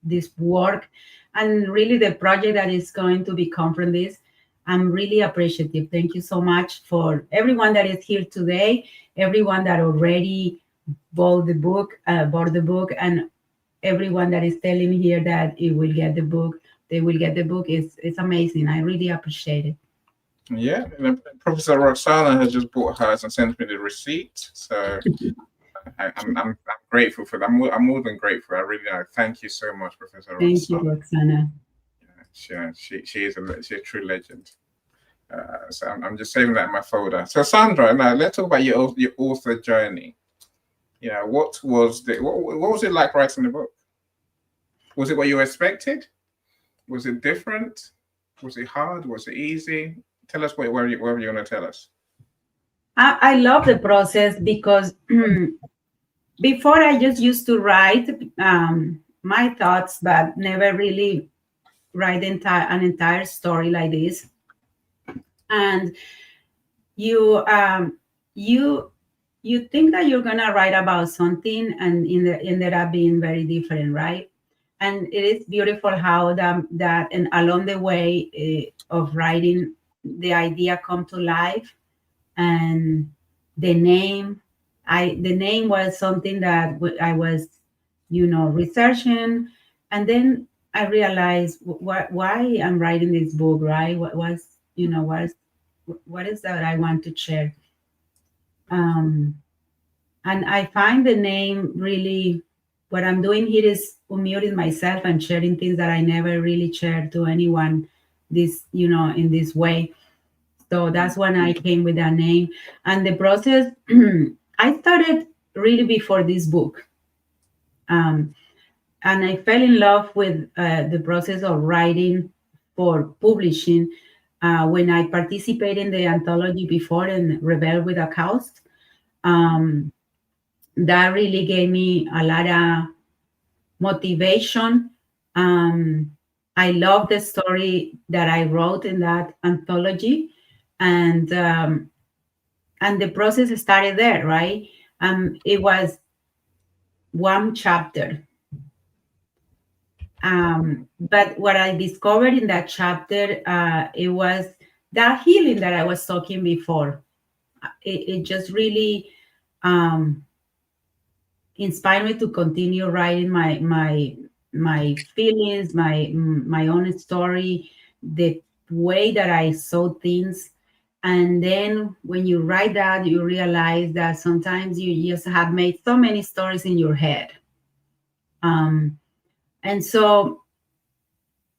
this work, and really the project that is going to become from this, I'm really appreciative. Thank you so much for everyone that is here today, everyone that already bought the book, and everyone that is telling here that it will get the book. They will get the book. It's amazing. I really appreciate it. Yeah, Professor Roxana has just bought hers and sent me the receipt. So I'm grateful for that. I'm more than grateful. I really thank you so much, Professor Roxana. Thank you, Roxana. She is a true legend. So I'm just saving that in my folder. So Sandra, now let's talk about your author journey. What was it like writing the book? Was it what you expected? Was it different? Was it hard? Was it easy? Tell us whatever you want to tell us. I love the process because before I just used to write my thoughts, but never really write an entire story like this. And you think that you're gonna write about something, and ended up being very different, right? And it is beautiful how that and along the way of writing, the idea come to life, and the name was something that I was researching, and then I realized why I'm writing this book, right? What is that I want to share, and I find the name really, what I'm doing here is unmuting myself and sharing things that I never really shared to anyone in this way. So that's when I came with that name. And the process, I started really before this book. And I fell in love with the process of writing for publishing when I participated in the anthology before and Rebel with a Cause. That really gave me a lot of motivation. I love the story that I wrote in that anthology, and the process started there, right? It was one chapter, but what I discovered in that chapter, it was that healing that I was talking before. it just really um, inspired me to continue writing my feelings, my own story, the way that I saw things. And then when you write that, you realize that sometimes you just have made so many stories in your head. Um, and so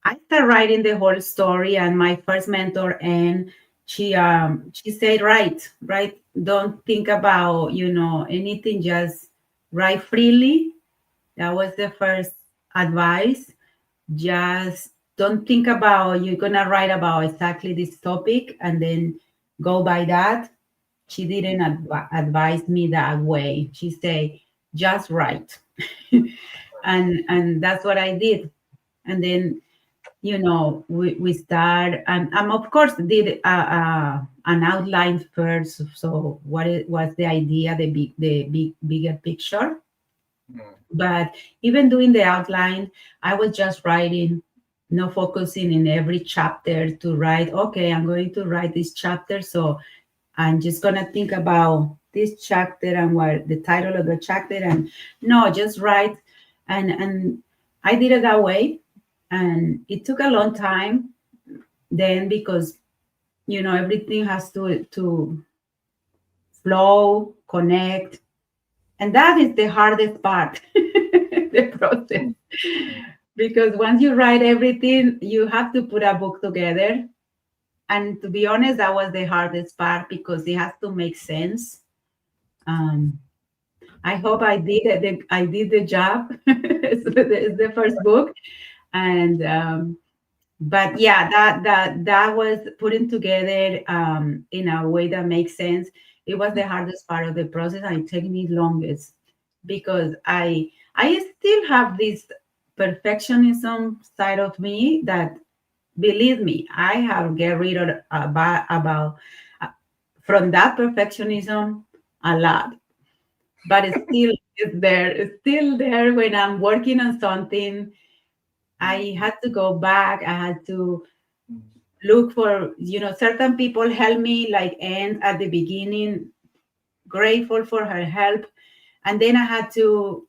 I started writing the whole story, and my first mentor, and she said, write, don't think about anything, just write freely. That was the first advice. Just don't think about you're gonna write about exactly this topic and then go by that. She didn't advise me that way. She said, just write. And that's what I did. And then we start, and of course did an outline first. So what was the idea, the bigger picture. But even doing the outline, I was just writing, no focusing in every chapter to write, okay, I'm going to write this chapter, so I'm just gonna think about this chapter and what the title of the chapter, and no, just write. And I did it that way, and it took a long time then, because everything has to flow, connect, and that is the hardest part, the process. Because once you write everything, you have to put a book together. And to be honest, that was the hardest part, because it has to make sense. Um, I hope I did it. I did the job. It's the first book, and but yeah, that was putting together in a way that makes sense. It was the hardest part of the process, and it took me longest, because I still have this perfectionism side of me that, believe me, I have get rid of about uh, from that perfectionism a lot, but it's still it's there. It's still there when I'm working on something. I had to go back. I had to look for, certain people help me, like Anne at the beginning, grateful for her help. And then I had to,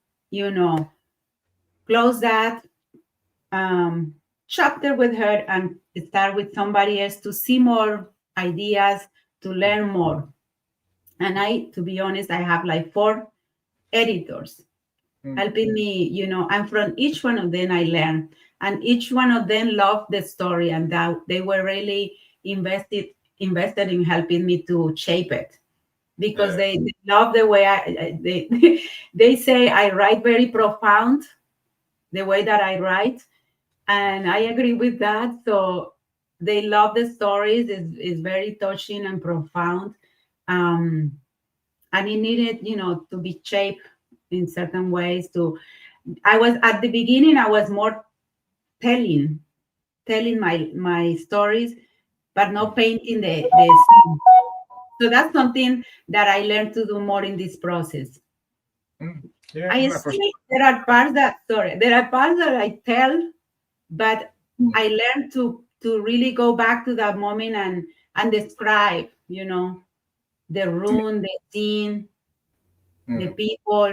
close that um, chapter with her and start with somebody else to see more ideas, to learn more. And to be honest, I have like 4 editors helping me, and from each one of them I learned. And each one of them loved the story, and that they were really invested in helping me to shape it, because they love the way they they say I write very profound, the way that I write, and I agree with that. So they love the stories. It's very touching and profound, um, and it needed, to be shaped in certain ways. I was at the beginning, I was more telling my stories, but not painting the scene. So that's something that I learned to do more in this process. Yeah, I no, for still, there are parts that I tell, but sure. I learned to really go back to that moment and describe, the room, the scene, the people,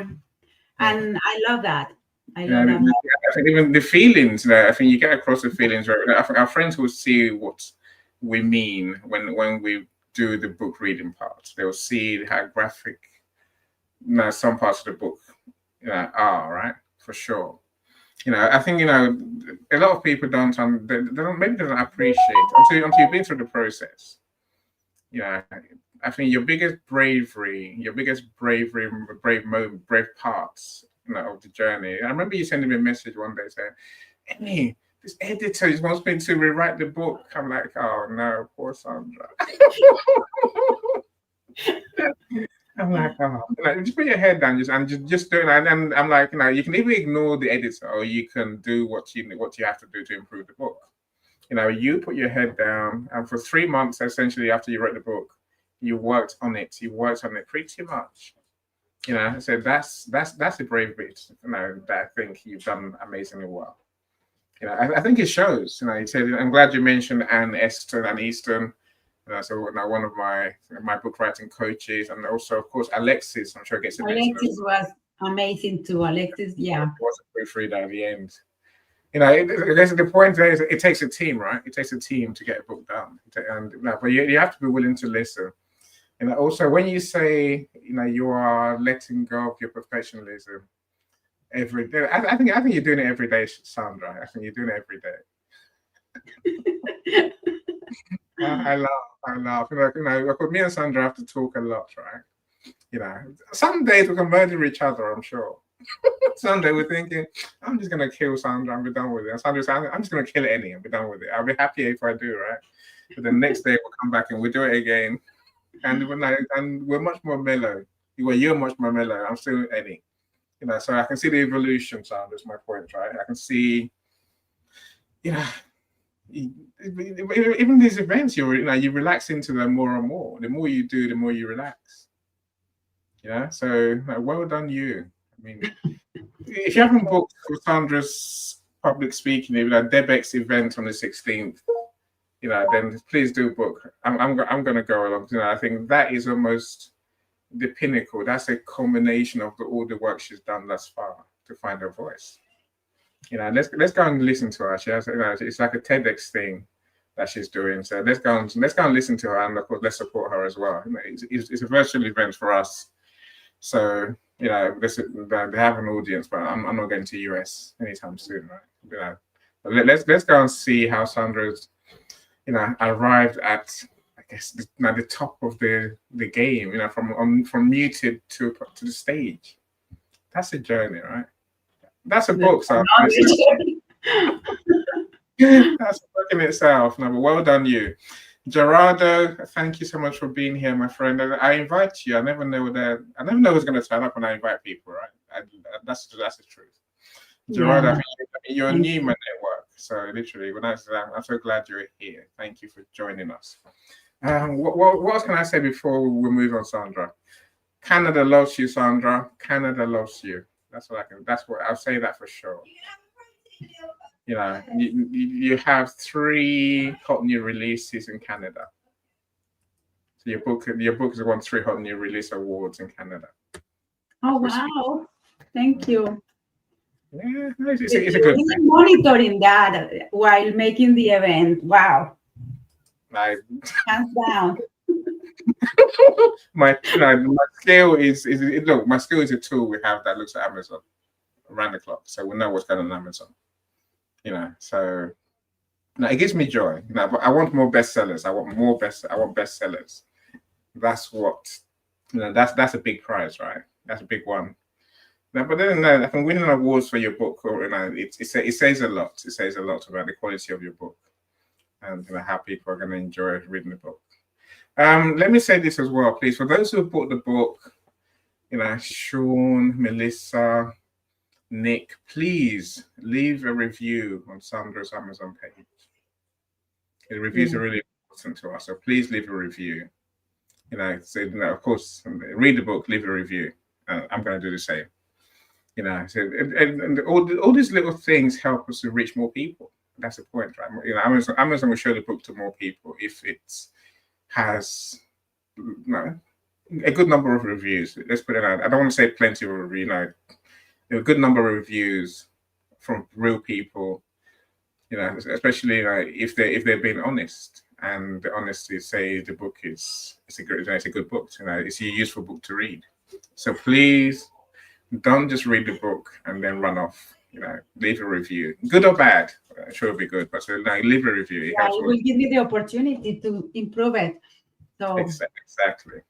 Yeah. and I love that. I Yeah, love that. I think even the feelings, I think you get across the feelings. Right? I think our friends will see what we mean when we do the book reading part. They'll see how graphic, some parts of the book, are, right, for sure. I think a lot of people they don't maybe they don't appreciate until you've been through the process. I think brave moment, brave parts, of the journey. I remember you sending me a message one day saying, "Hey, this editor just wants me to rewrite the book." I'm like, "Oh no, poor Sandra." I'm like, "Oh, just put your head down, just do it." And I'm like, you can either ignore the editor or you can do what you have to do to improve the book. You put your head down, and for 3 months, essentially, after you wrote the book, you worked on it. You worked on it pretty much. So that's a brave bit. That I think you've done amazingly well. I think it shows. You said, I'm glad you mentioned Anne, Esther, and Easton. So now one of my book writing coaches, and also of course Alexis. I'm sure gets a mention. Alexis was amazing too. Alexis, yeah. Was a proofreader at the end. I guess the point there is it takes a team, right? It takes a team to get a book done, but you have to be willing to listen. And also, when you say you are letting go of your professionalism every day, I think you're doing it every day, Sandra. I think you're doing it every day. I laugh. Me and Sandra have to talk a lot, right? Some days we can murder each other, I'm sure. Someday we're thinking, I'm just gonna kill Sandra and be done with it. And Sandra's saying, I'm just gonna kill Annie and be done with it. I'll be happy if I do, right? But the next day we'll come back and we'll do it again. And we're much more mellow. You're much more mellow. I'm still Annie. So I can see the evolution, Sandra, is my point, right? I can see, even these events, you relax into them more and more. The more you do, the more you relax. So well done, you. I mean, if you haven't booked for Sandra's public speaking, DebEx event on the 16th, then please do book. I'm going to go along. I think that is almost the pinnacle. That's a combination of all the work she's done thus far to find her voice. Let's go and listen to her. She has, it's like a TEDx thing that she's doing. So let's go and listen to her, and of course let's support her as well. It's a virtual event for us. So they have an audience, but I'm not going to US anytime soon, right? Let's go and see how Sandra's arrived at, I guess, the top of the game. From muted to the stage. That's a journey, right? That's a book, Sandra. That's a book in itself. No, but well done, you. Gerardo, thank you so much for being here, my friend. I invite you. I never know who's going to turn up when I invite people, right? That's the truth. Gerardo, I think you're new in my network. So literally, I'm so glad you're here. Thank you for joining us. What else can I say before we move on, Sandra? Canada loves you, Sandra. Canada loves you. That's what I'll say that for sure. You have 3 hot new releases in Canada. So your book has won 3 hot new release awards in Canada. Oh wow! Thank you. Yeah, it's a good thing. Monitoring that while making the event. Wow. Hands down. My skill is my skill is a tool we have that looks at Amazon around the clock, so we know what's going on Amazon. So it gives me joy. But I want more bestsellers. I want bestsellers. That's what that's a big prize, right? That's a big one. But then I think winning awards for your book, it says a lot. It says a lot about the quality of your book and how people are going to enjoy reading the book. Let me say this as well, please. For those who have bought the book, Sean, Melissa, Nick, please leave a review on Sandra's Amazon page. The reviews are really important to us, so please leave a review. Of course, read the book, leave a review. I'm going to do the same. And all these little things help us to reach more people. That's the point, right? Amazon will show the book to more people if it has a good number of reviews. Let's put it out. I don't want to say plenty of reviews. A good number of reviews from real people. Especially if they're being honest, and the honesty say the book it's a good book. It's a useful book to read. So please don't just read the book and then run off. Leave a review, good or bad. Sure, it'll be good, but leave a review. It will give me the opportunity to improve it. So exactly.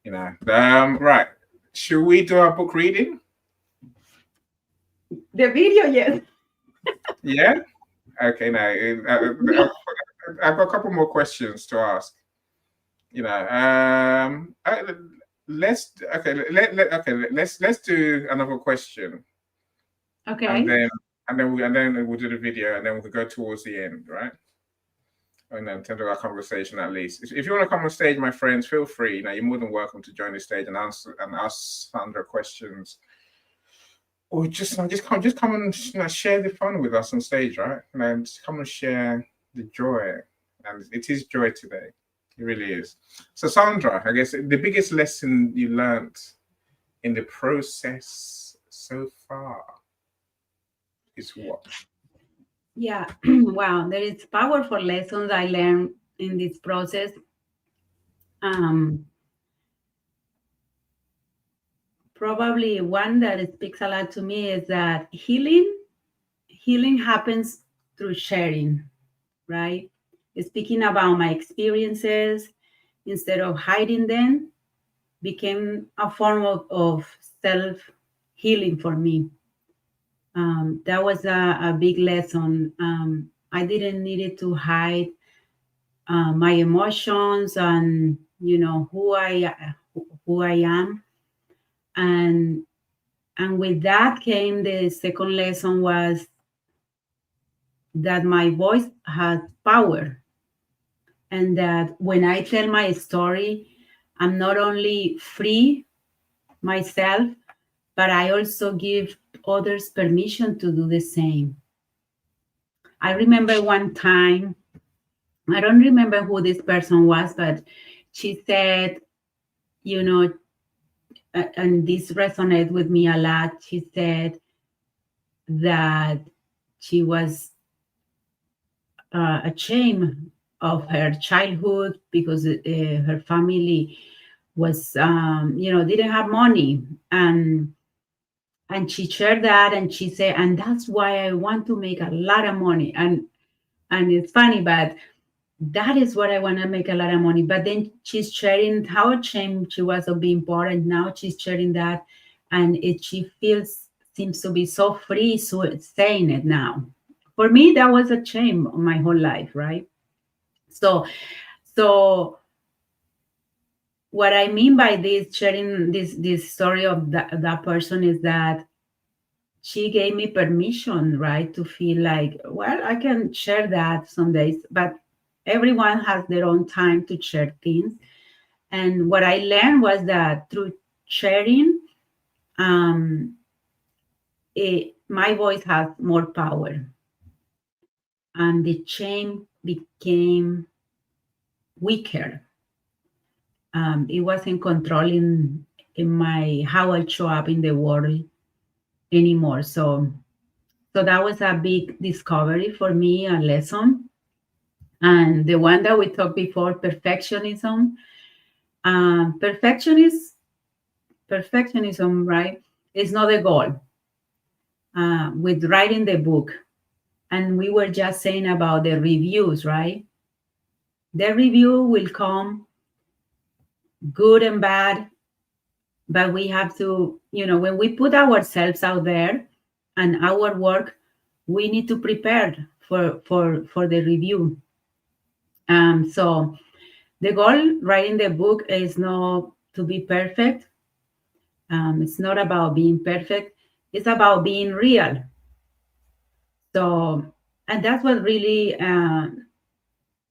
Right. Should we do our book reading? The video, yes. Yeah. Okay. Now I've got a couple more questions to ask. Let's do another question. Okay. And then we'll do the video, and then we can go towards the end, right? And then tend to our conversation at least. If you want to come on stage, my friends, feel free. You're more than welcome to join the stage and ask Sandra questions, or just come and share the fun with us on stage, right? Just come and share the joy and it is joy today. It really is. So Sandra, I guess the biggest lesson you learned in the process so far is what? Yeah, wow, there is powerful lessons I learned in this process. Um, Probably one that speaks a lot to me is that healing happens through sharing, right? Speaking about my experiences instead of hiding them became a form of self healing for me. That was a big lesson. I didn't need to hide my emotions and who I am, and with that came the second lesson was that my voice has power, and that when I tell my story, I'm not only free myself, but I also give others permission to do the same. I remember one time, I don't remember who this person was, but she said, you know, and this resonated with me a lot. She said that she was ashamed of her childhood because her family was, didn't have money, and she shared that, and she said, and that's why I want to make a lot of money. And it's funny, but that is what I want to make a lot of money. But then she's sharing how ashamed she was of being poor, and now she's sharing that, and she feels seems to be so free, so it's saying it now. For me, that was a shame my whole life, right? So what I mean by this sharing this story of that person is that she gave me permission, right, to feel like, well, I can share that some days, but everyone has their own time to share things. And what I learned was that through sharing, um, my voice has more power, and the shame became weaker. It wasn't controlling in my how I show up in the world anymore. So that was a big discovery for me, a lesson. And the one that we talked before, perfectionism. Um, perfectionism, perfectionism, right, is not a goal. With writing the book, and we were just saying about the reviews, right? The review will come good and bad, but we have to, when we put ourselves out there and our work, we need to prepare for the review. So the goal writing the book is not to be perfect. It's not about being perfect. It's about being real. So, and that's what really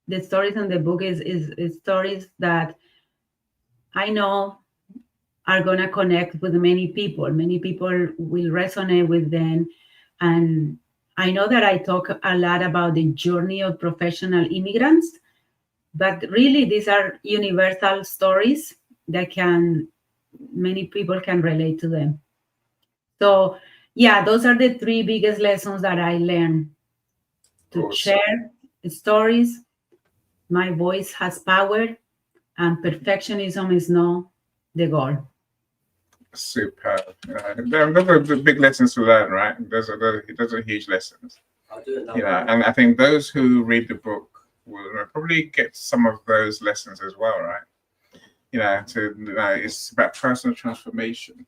the stories in the book is stories that I know are going to connect with many people. Many people will resonate with them. And I know that I talk a lot about the journey of professional immigrants, but really these are universal stories that many people can relate to them. So yeah, those are the three biggest lessons that I learned: to Awesome. share stories, my voice has power, and perfectionism is not the goal. Superb. Those are the big lessons to learn, right? Those are huge lessons. And I think those who read the book will probably get some of those lessons as well, right? It's about personal transformation.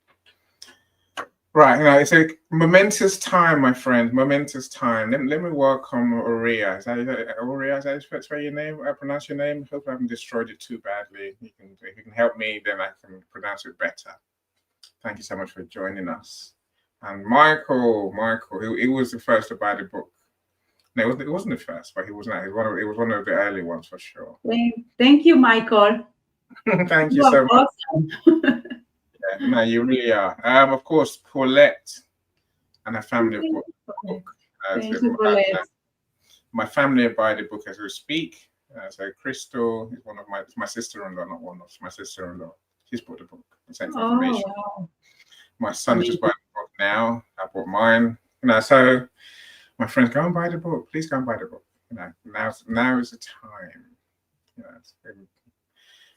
Right, it's a momentous time, my friend. Momentous time. Let me welcome Aurea. Is that Aurea? Is that your name? I pronounce your name. Hope I haven't destroyed it too badly. If you can help me, then I can pronounce it better. Thank you so much for joining us. And Michael, he was the first to buy the book. No, it wasn't the first, but he was not. It was one of the early ones for sure. Thank you, Michael. Thank you You are so much. awesome. Yeah, no, you really are. Of course, Paulette and her family bought the book. Thank you, Paulette. My family buy the book as we speak. So Crystal is one of my sister-in-law, not one of my sister-in-law. She's bought the book and sent Oh, information. wow. My son just Amazing. bought the book now. I bought mine. So my friends, go and buy the book. Please go and buy the book. Now is the time.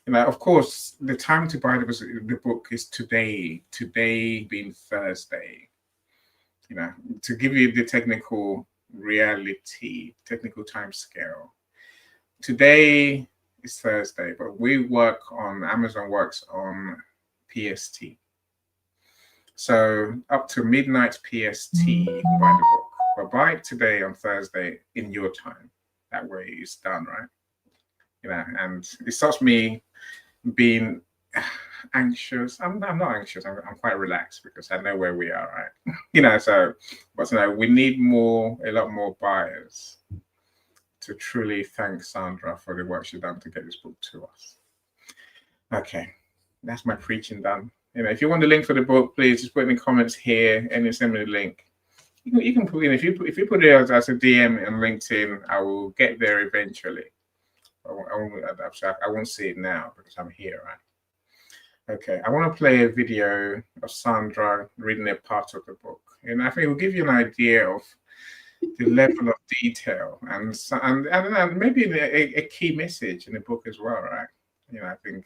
Of course, the time to buy the book is today. Today being Thursday. To give you the technical reality, technical time scale. Today is Thursday, but Amazon works on PST. So up to midnight PST, you can buy the book. But buy it today on Thursday in your time. That way it's done, right? And it stops me being anxious. I'm not anxious. I'm quite relaxed because I know where we are, right? But we need a lot more buyers to truly thank Sandra for the work she's done to get this book to us. Okay, that's my preaching done. If you want the link for the book, please just put in the comments here and send me the link. You can put in if you put it as a DM on LinkedIn, I will get there eventually. I won't see it now because I'm here, right? Okay, I want to play a video of Sandra reading a part of the book, and I think it will give you an idea of the level of detail and maybe a key message in the book as well, right? I think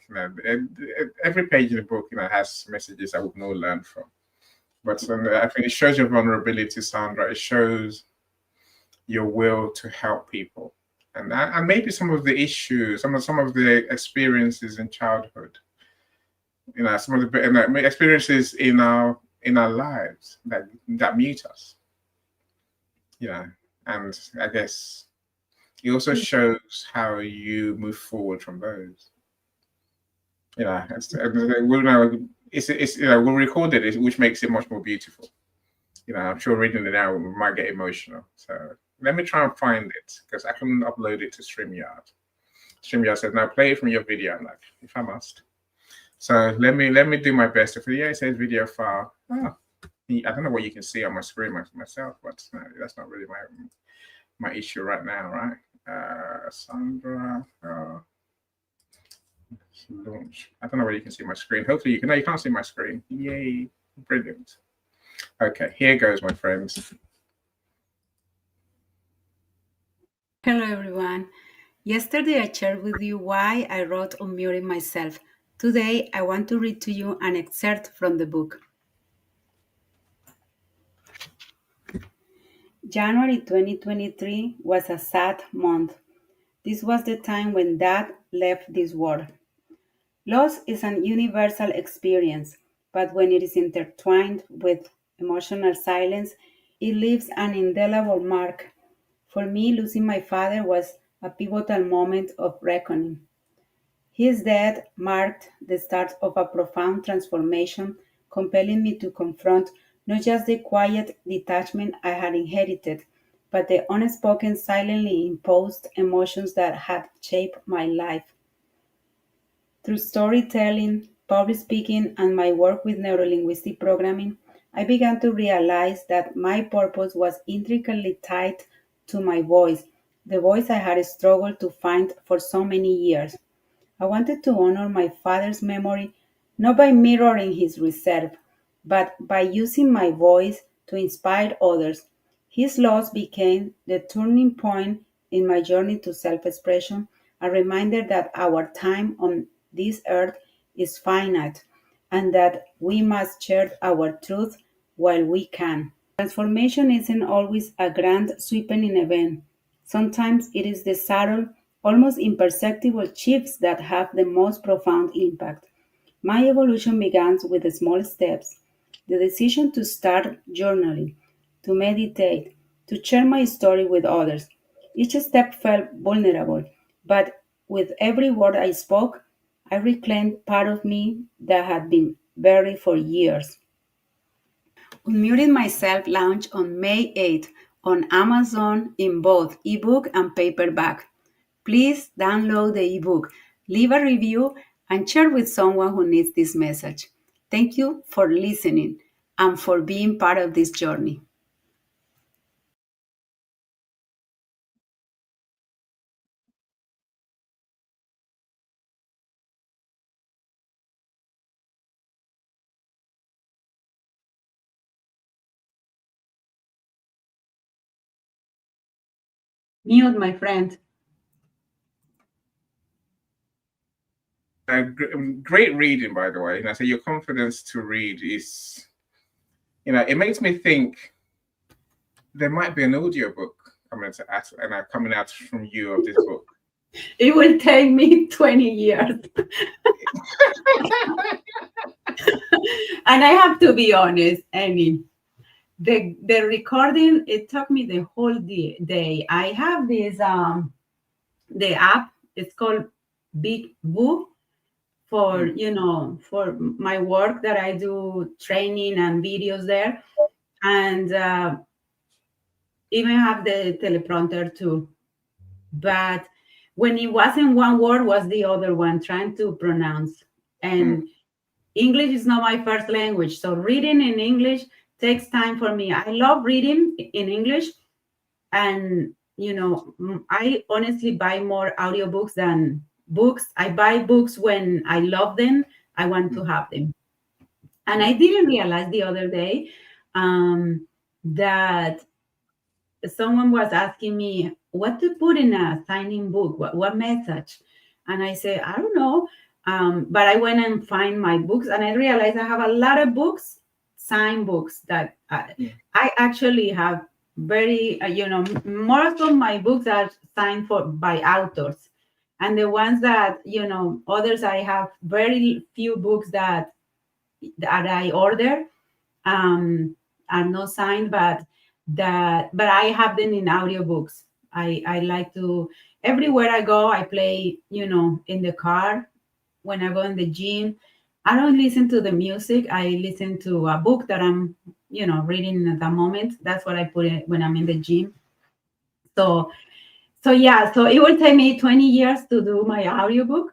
every page in the book has messages I would know learn from. But I think it shows your vulnerability, Sandra. It shows your will to help people, and maybe some of the issues, some of the experiences in childhood. Some of the experiences in our lives that mute us. And I guess it also shows how you move forward from those. We'll record it, which makes it much more beautiful. I'm sure reading it now we might get emotional. So let me try and find it because I can upload it to StreamYard. StreamYard said, "Now play it from your video." I'm like, if I must. So let me do my best. If it says video file, I don't know what you can see on my screen myself, but that's not really my issue right now, right? Sandra. Launch. I don't know whether you can see my screen. Hopefully you can. No, you can't see my screen. Yay. Brilliant. Okay, here goes, my friends. Hello, everyone. Yesterday, I shared with you why I wrote Unmuting Myself. Today, I want to read to you an excerpt from the book. January 2023 was a sad month. This was the time when Dad left this world. Loss is an universal experience, but when it is intertwined with emotional silence, it leaves an indelible mark. For me, losing my father was a pivotal moment of reckoning. His death marked the start of a profound transformation, compelling me to confront not just the quiet detachment I had inherited, but the unspoken, silently imposed emotions that had shaped my life. Through storytelling, public speaking, and my work with neurolinguistic programming, I began to realize that my purpose was intricately tied to my voice, the voice I had struggled to find for so many years. I wanted to honor my father's memory not by mirroring his reserve, but by using my voice to inspire others. His loss became the turning point in my journey to self expression, a reminder that our time on this earth is finite and that we must share our truth while we can. Transformation isn't always a grand sweeping event. Sometimes it is the subtle, almost imperceptible shifts that have the most profound impact. My evolution began with small steps. The decision to start journaling, to meditate, to share my story with others. Each step felt vulnerable, but with every word I spoke, I reclaimed part of me that had been buried for years. Unmuting Myself launched on May 8th on Amazon in both ebook and paperback. Please download the ebook, leave a review, and share with someone who needs this message. Thank you for listening and for being part of this journey. Mute, my friend. Great reading, by the way. So your confidence to read is, it makes me think there might be an audiobook coming out from you of this book. It will take me 20 years. And I have to be honest, Annie. The recording, it took me the whole day. I have this the app. It's called Big Book for for my work that I do training and videos there, and even have the teleprompter too. But when it wasn't one word, was the other one trying to pronounce. And English is not my first language, so reading in English takes time for me. I love reading in English, and I honestly buy more audiobooks than books. I buy books when I love them. I want to have them. And I didn't realize the other day that someone was asking me what to put in a signing book, what message. And I said, I don't know. But I went and find my books, and I realized I have a lot of books, signed books, that I actually have very, most of my books are signed by authors. And the ones that, others, I have very few books that I order are not signed, but I have them in audiobooks. I like to, everywhere I go, I play, in the car, when I go in the gym. I don't listen to the music. I listen to a book that I'm, reading at the moment. That's what I put in when I'm in the gym. So yeah, so it will take me 20 years to do my audiobook.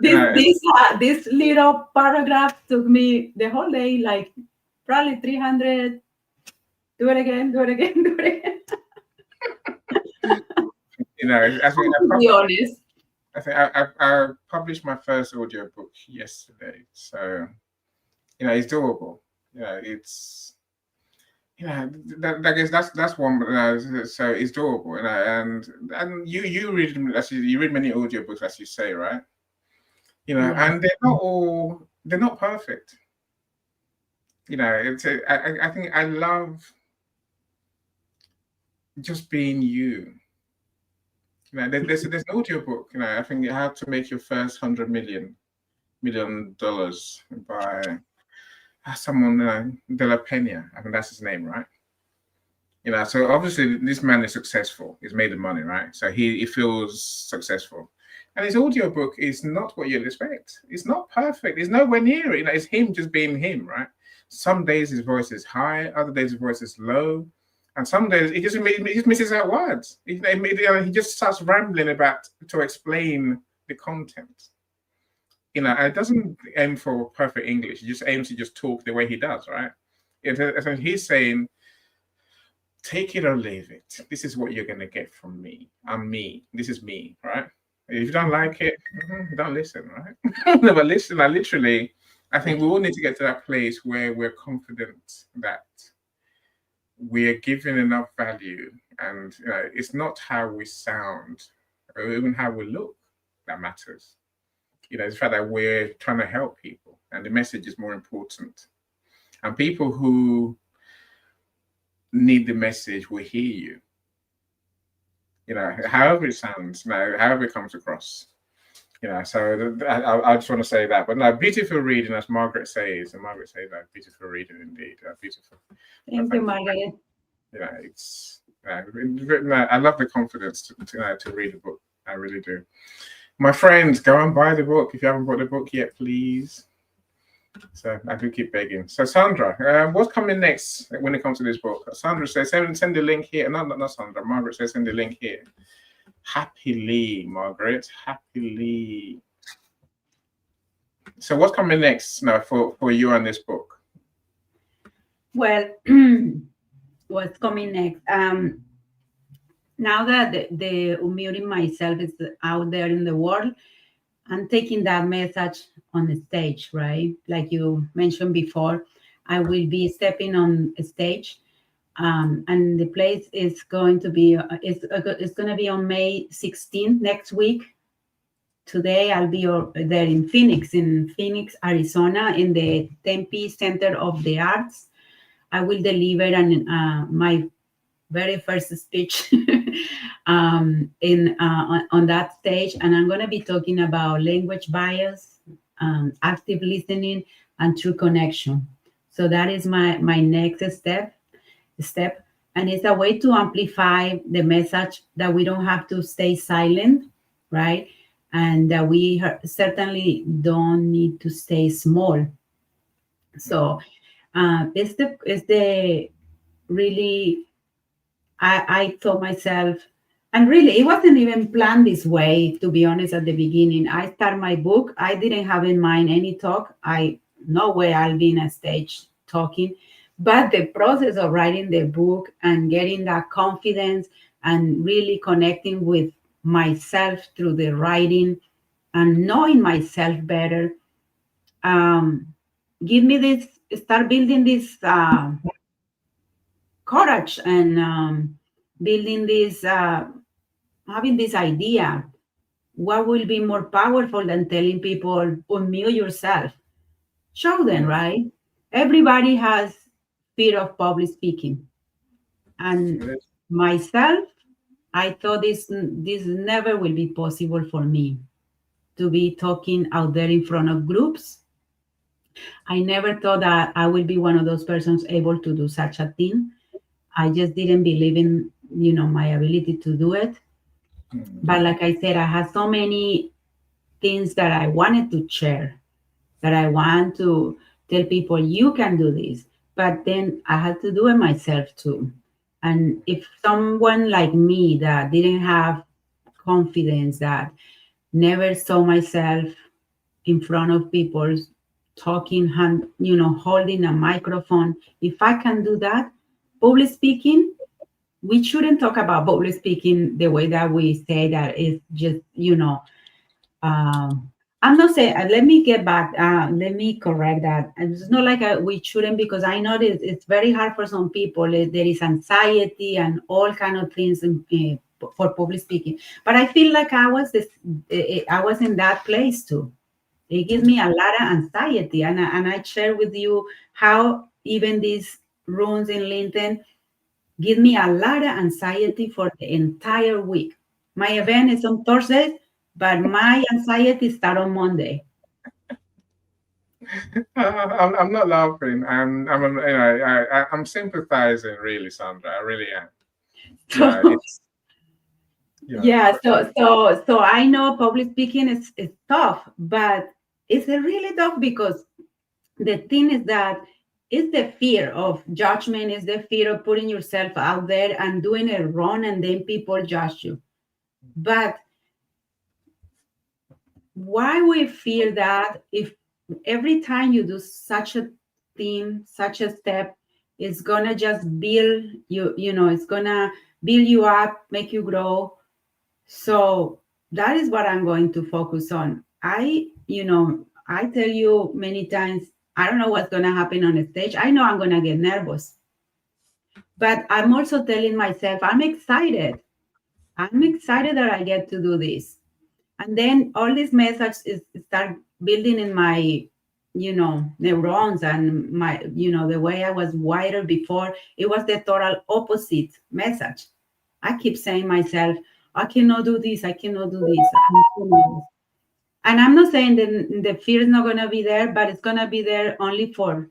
This little paragraph took me the whole day, like probably 300. Do it again, do it again, do it again. To be honest. I think I published my first audiobook yesterday, so it's doable. It's I guess that's one. So it's doable, and you read many audiobooks, as you say, right? And they're not perfect. I think I love just being you. There's an audiobook. I think you have to make your first $100 million by someone De La Pena. I think that's his name, right? So obviously this man is successful. He's made the money, right? So he feels successful. And his audiobook is not what you'd expect. It's not perfect. It's nowhere near it. It's him just being him, right? Some days his voice is high, other days his voice is low. And some days he just misses out words. He just starts rambling to explain the content. It doesn't aim for perfect English. He just aims to just talk the way he does, right? He's saying, take it or leave it. This is what you're going to get from me. I'm me. This is me, right? If you don't like it, don't listen, right? No, but listen, I think we all need to get to that place where we're confident that we're given enough value, and it's not how we sound or even how we look that matters. It's the fact that we're trying to help people, and the message is more important. And people who need the message will hear you. However it sounds, however it comes across. So I just want to say that. But no, beautiful reading, as Margaret says, and Margaret says that beautiful reading indeed. Beautiful. Thank you, Margaret. It's I love the confidence to read a book. I really do. My friends, go and buy the book if you haven't bought the book yet, please. So I do keep begging. So Sandra, what's coming next when it comes to this book? Sandra says send the link here. No, not Sandra. Margaret says send the link here. Happily, Margaret. Happily. So what's coming next now for you on this book? Well, what's coming next? Now that the unmuting myself is out there in the world, I'm taking that message on the stage, right? Like you mentioned before, I will be stepping on a stage And the place is going to be it's going to be on May 16th next week. Today I'll be there in Phoenix, Arizona, in the Tempe Center of the Arts. I will deliver my very first speech on that stage, and I'm going to be talking about language bias, active listening, and true connection. So that is my next step, and it's a way to amplify the message that we don't have to stay silent, right? And that we certainly don't need to stay small. So it's the really, I told myself, and really it wasn't even planned this way, to be honest. At the beginning I start my book, I didn't have in mind any talk. I no way I'll be in a stage talking, but the process of writing the book and getting that confidence and really connecting with myself through the writing and knowing myself better, um, give me this, start building this courage, and building this, having this idea. What will be more powerful than telling people, unmute yourself? Show them, right? Everybody has fear of public speaking. And myself, I thought this never will be possible for me to be talking out there in front of groups. I never thought that I would be one of those persons able to do such a thing. I just didn't believe in, my ability to do it. But like I said, I had so many things that I wanted to share, that I want to tell people, you can do this. But then I had to do it myself too. And if someone like me that didn't have confidence, that never saw myself in front of people talking, holding a microphone, if I can do that, public speaking, we shouldn't talk about public speaking the way that we say that it's just, I'm not saying, let me get back, let me correct that. And it's not like we shouldn't, because I know that it's very hard for some people. There is anxiety and all kind of things for public speaking. But I feel like I was in that place too. It gives me a lot of anxiety. And I share with you how even these rooms in LinkedIn give me a lot of anxiety for the entire week. My event is on Thursday, but my anxiety starts on Monday. I'm not laughing. I'm sympathizing, really, Sandra. I really am. So I know public speaking is tough, but it's really tough because the thing is that it's the fear of judgment, is the fear of putting yourself out there and doing it wrong, and then people judge you. But why we fear that, if every time you do such a thing, such a step, it's gonna just build you, it's gonna build you up, make you grow. So that is what I'm going to focus on. I tell you many times, I don't know what's going to happen on the stage. I know I'm going to get nervous. But I'm also telling myself, I'm excited. I'm excited that I get to do this. And then all these messages start building in my, neurons, and my, the way I was wired before, it was the total opposite message. I keep saying myself, I cannot do this. I cannot do this. And I'm not saying that the fear is not going to be there, but it's going to be there only for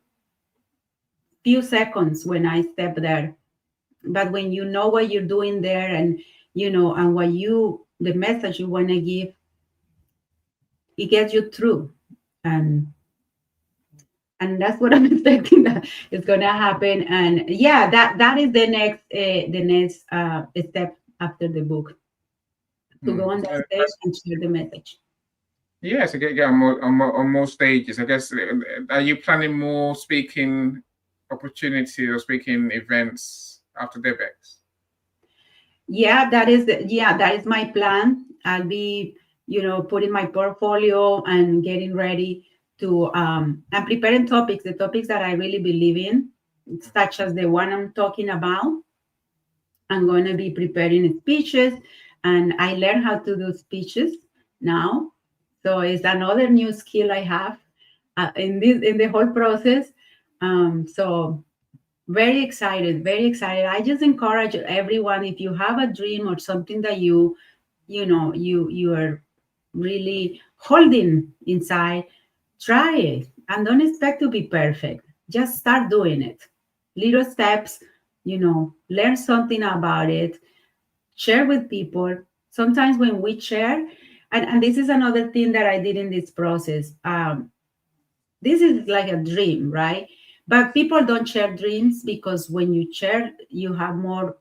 few seconds when I step there. But when you know what you're doing there, and, and the message you want to give, it gets you through. And that's what I'm expecting that is going to happen. And yeah, that is the next step after the book, to go on that stage and share the message. Yes, get on more stages. I guess, are you planning more speaking opportunities or speaking events after DevX? Yeah, that is my plan. I'll be, putting my portfolio and getting ready to and preparing the topics that I really believe in. such as the one I'm talking about. I'm going to be preparing speeches, and I learned how to do speeches now. So it's another new skill I have in the whole process. So very excited, very excited. I just encourage everyone, if you have a dream or something that you are really holding inside, try it and don't expect to be perfect. Just start doing it. Little steps, learn something about it, share with people. Sometimes when we share, and this is another thing that I did in this process. This is like a dream, right? But people don't share dreams because when you share, you have more,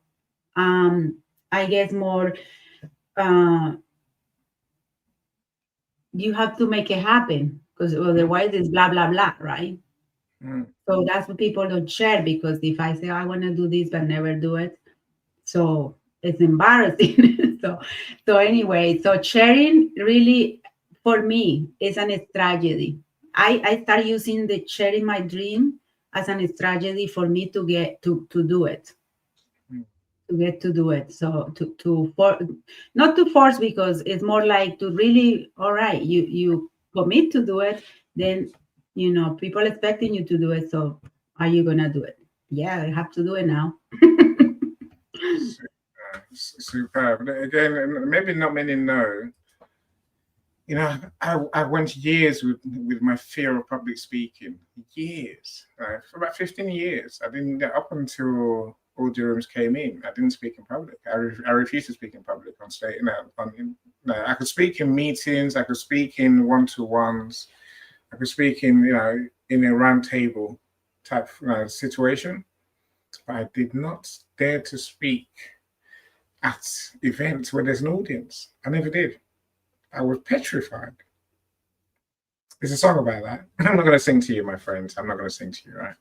I guess, more. Uh, you have to make it happen because otherwise it's blah blah blah, right? Mm. So that's what people don't share, because if I say I want to do this but never do it, so it's embarrassing. So anyway, so sharing really for me is an strategy. I start using the sharing my dream as an strategy for me to get to do it, Mm. to get to do it. So for not to force, because it's more like to really, all right, you commit to do it, then people expecting you to do it. So are you gonna do it? Yeah, I have to do it now. Superb. Again, maybe not many know. I went years with my fear of public speaking. Years, for about 15 years. I didn't, up until audio rooms came in, I didn't speak in public. I refused to speak in public on stage. I could speak in meetings. I could speak in one-to-ones. I could speak in a round table type situation. But I did not dare to speak at events where there's an audience. I never did. I was petrified. There's a song about that. I'm not going to sing to you, my friends. I'm not going to sing to you, right?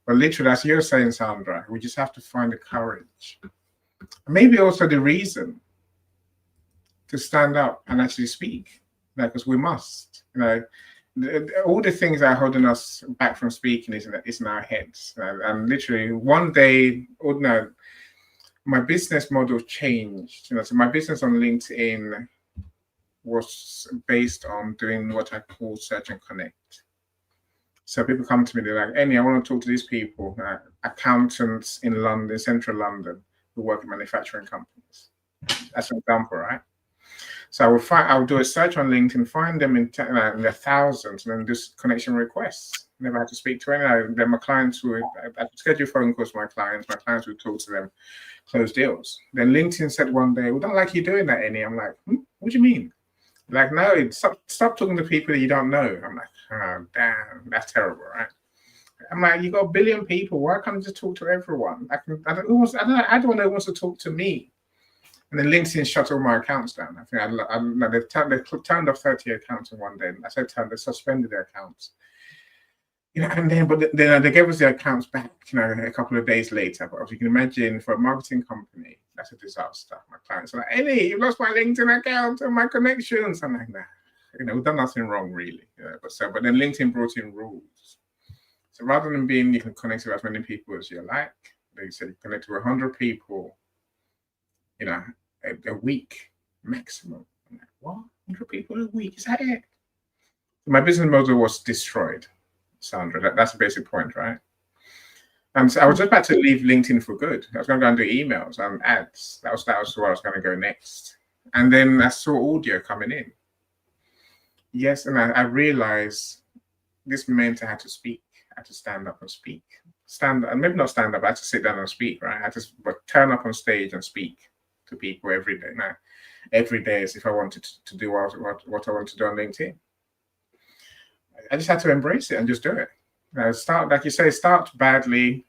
But literally, as you're saying, Sandra, we just have to find the courage. Maybe also the reason to stand up and actually speak, because we must. All the things that are holding us back from speaking is in our heads. And literally, one day, my business model changed. So my business on LinkedIn was based on doing what I call search and connect. So people come to me, they're like, Eni, I want to talk to these people, accountants in London, central London, who work in manufacturing companies. That's an example, right? So I would do a search on LinkedIn, find them in the thousands, and then do connection requests. Never had to speak to any. Then my clients would, I could schedule phone calls with my clients would talk to them, close deals. Then LinkedIn said one day, we don't like you doing that, Eni. I'm like, what do you mean? Like, no, stop talking to people that you don't know. I'm like, oh, damn, that's terrible, right? I'm like, you got a billion people. Why can't you just talk to everyone? I don't know who wants to talk to me. And then LinkedIn shut all my accounts down. I think they turned off 30 accounts in one day. I said, they suspended their accounts. And then, but then they gave us the accounts back, a couple of days later. But if you can imagine, for a marketing company, that's a disaster. My clients are like, Eni, you lost my LinkedIn account and my connections. I'm like, nah, we've done nothing wrong, really. But then LinkedIn brought in rules. So rather than you can connect to as many people as you like, they said you connect to 100 people, a week maximum. I'm like, what? 100 people a week? Is that it? My business model was destroyed, Sandra. That's the basic point, right? And so I was just about to leave LinkedIn for good. I was going to go and do emails and ads. That was where I was going to go next. And then I saw audio coming in. Yes, and I realized this meant I had to speak. I had to stand up and speak. Maybe not stand up. I had to sit down and speak, right? I had to turn up on stage and speak to people every day. Now, every day is if I wanted to do what I want to do on LinkedIn. I just had to embrace it and just do it. Start, like you say, start badly,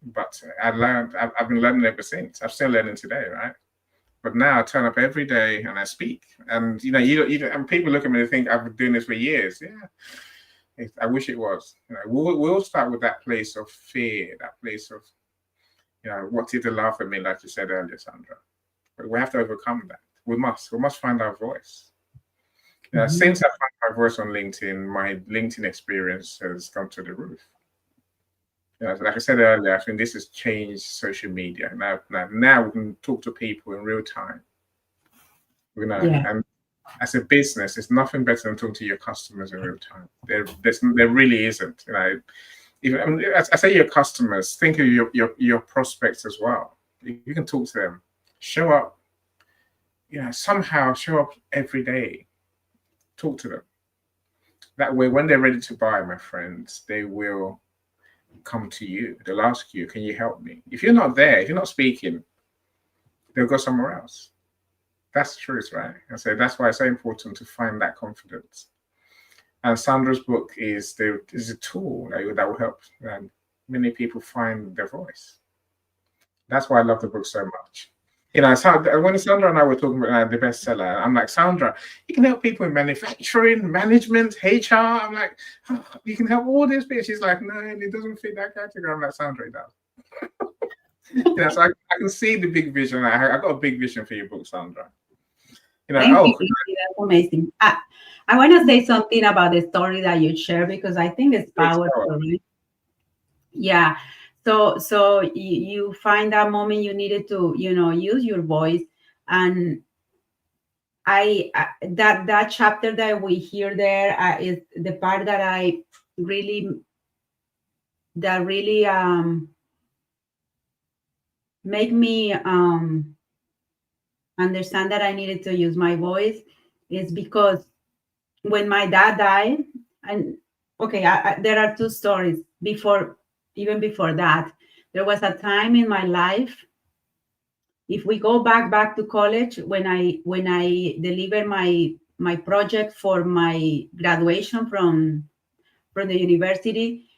but I learned. I've been learning ever since. I'm still learning today, right? But now I turn up every day and I speak. And and people look at me and think I've been doing this for years. Yeah, I wish it was. We'll start with that place of fear, that place of what did they laugh at me, like you said earlier, Sandra. But we have to overcome that. We must find our voice. Since I found my voice on LinkedIn, my LinkedIn experience has gone to the roof. Like I said earlier, I think this has changed social media. Now we can talk to people in real time. Yeah. And as a business, it's nothing better than talking to your customers in real time. There really isn't. Even, I mean, I say your customers, think of your prospects as well. You can talk to them, show up, somehow show up every day, talk to them. That way, when they're ready to buy, my friends, they will come to you. They'll ask you, can you help me? If you're not there, if you're not speaking, they'll go somewhere else. That's the truth, right? And so that's why it's so important to find that confidence. And Sandra's book is a tool that will help many people find their voice. That's why I love the book so much. When Sandra and I were talking about the bestseller, I'm like, Sandra, you can help people in manufacturing, management, HR. I'm like, oh, you can help all these people. She's like, no, it doesn't fit that category. I'm like, Sandra, it does. So I can see the big vision. I got a big vision for your book, Sandra. Thank you. That's amazing. I want to say something about the story that you share because I think it's powerful. Right? Yeah. So you find that moment you needed to, use your voice, and that chapter that we hear there is the part that I really make me understand that I needed to use my voice is because when my dad died, and okay, there are two stories even before that. There was a time in my life, if we go back to college, when I delivered my project for my graduation from the university,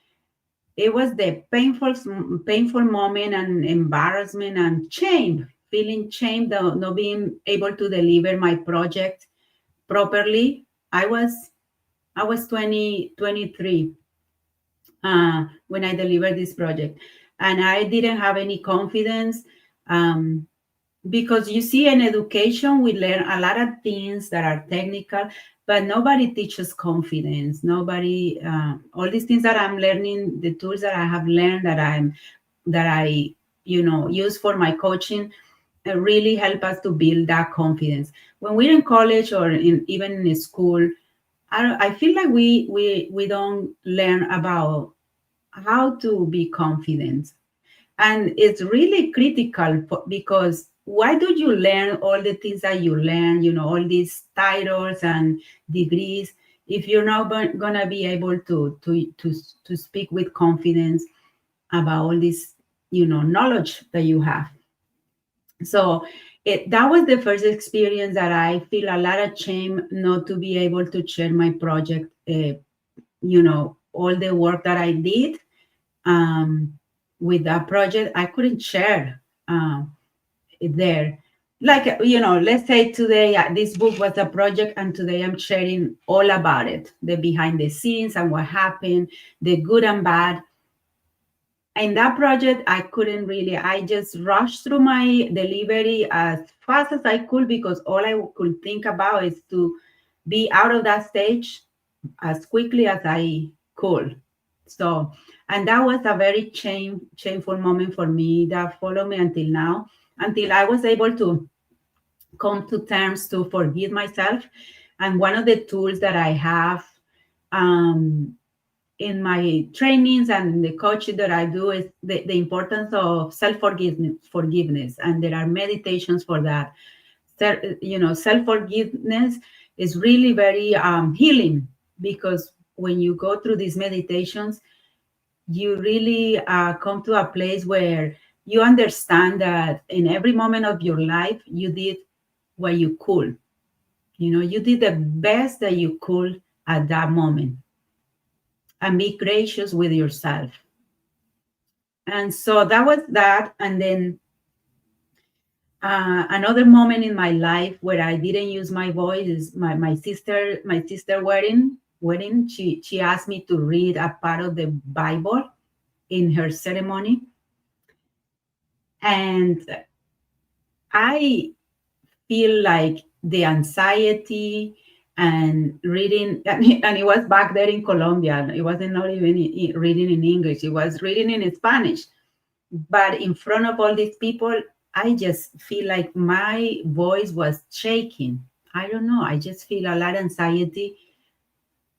it was the painful moment and embarrassment and shame, feeling shame of not being able to deliver my project properly. I was 23 when I delivered this project, and I didn't have any confidence. Because you see, in education, we learn a lot of things that are technical, but nobody teaches confidence. Nobody, all these things that I'm learning, the tools that I have learned that I use for my coaching, really help us to build that confidence. When we're in college or even in school, I feel like we don't learn about how to be confident. And it's really critical because why do you learn all the things that you learn, all these titles and degrees, if you're not going to be able to speak with confidence about all this, knowledge that you have? So that was the first experience that I feel a lot of shame not to be able to share my project, all the work that I did. With that project, I couldn't share it there. Like, let's say today, this book was a project, and today I'm sharing all about it, the behind the scenes and what happened, the good and bad. In that project, I just rushed through my delivery as fast as I could because all I could think about is to be out of that stage as quickly as I could. So, and that was a very shameful moment for me that followed me until now, until I was able to come to terms to forgive myself. And one of the tools that I have in my trainings and the coaching that I do is the importance of self-forgiveness. And there are meditations for that. Self-forgiveness is really very healing, because when you go through these meditations, you really come to a place where you understand that in every moment of your life, you did what you could. You did the best that you could at that moment. And be gracious with yourself. And so that was that. And then another moment in my life where I didn't use my voice is my sister wedding. She asked me to read a part of the Bible in her ceremony. And I feel like the anxiety and reading, and it was back there in Colombia. It wasn't not even reading in English. It was reading in Spanish. But in front of all these people, I just feel like my voice was shaking. I don't know. I just feel a lot of anxiety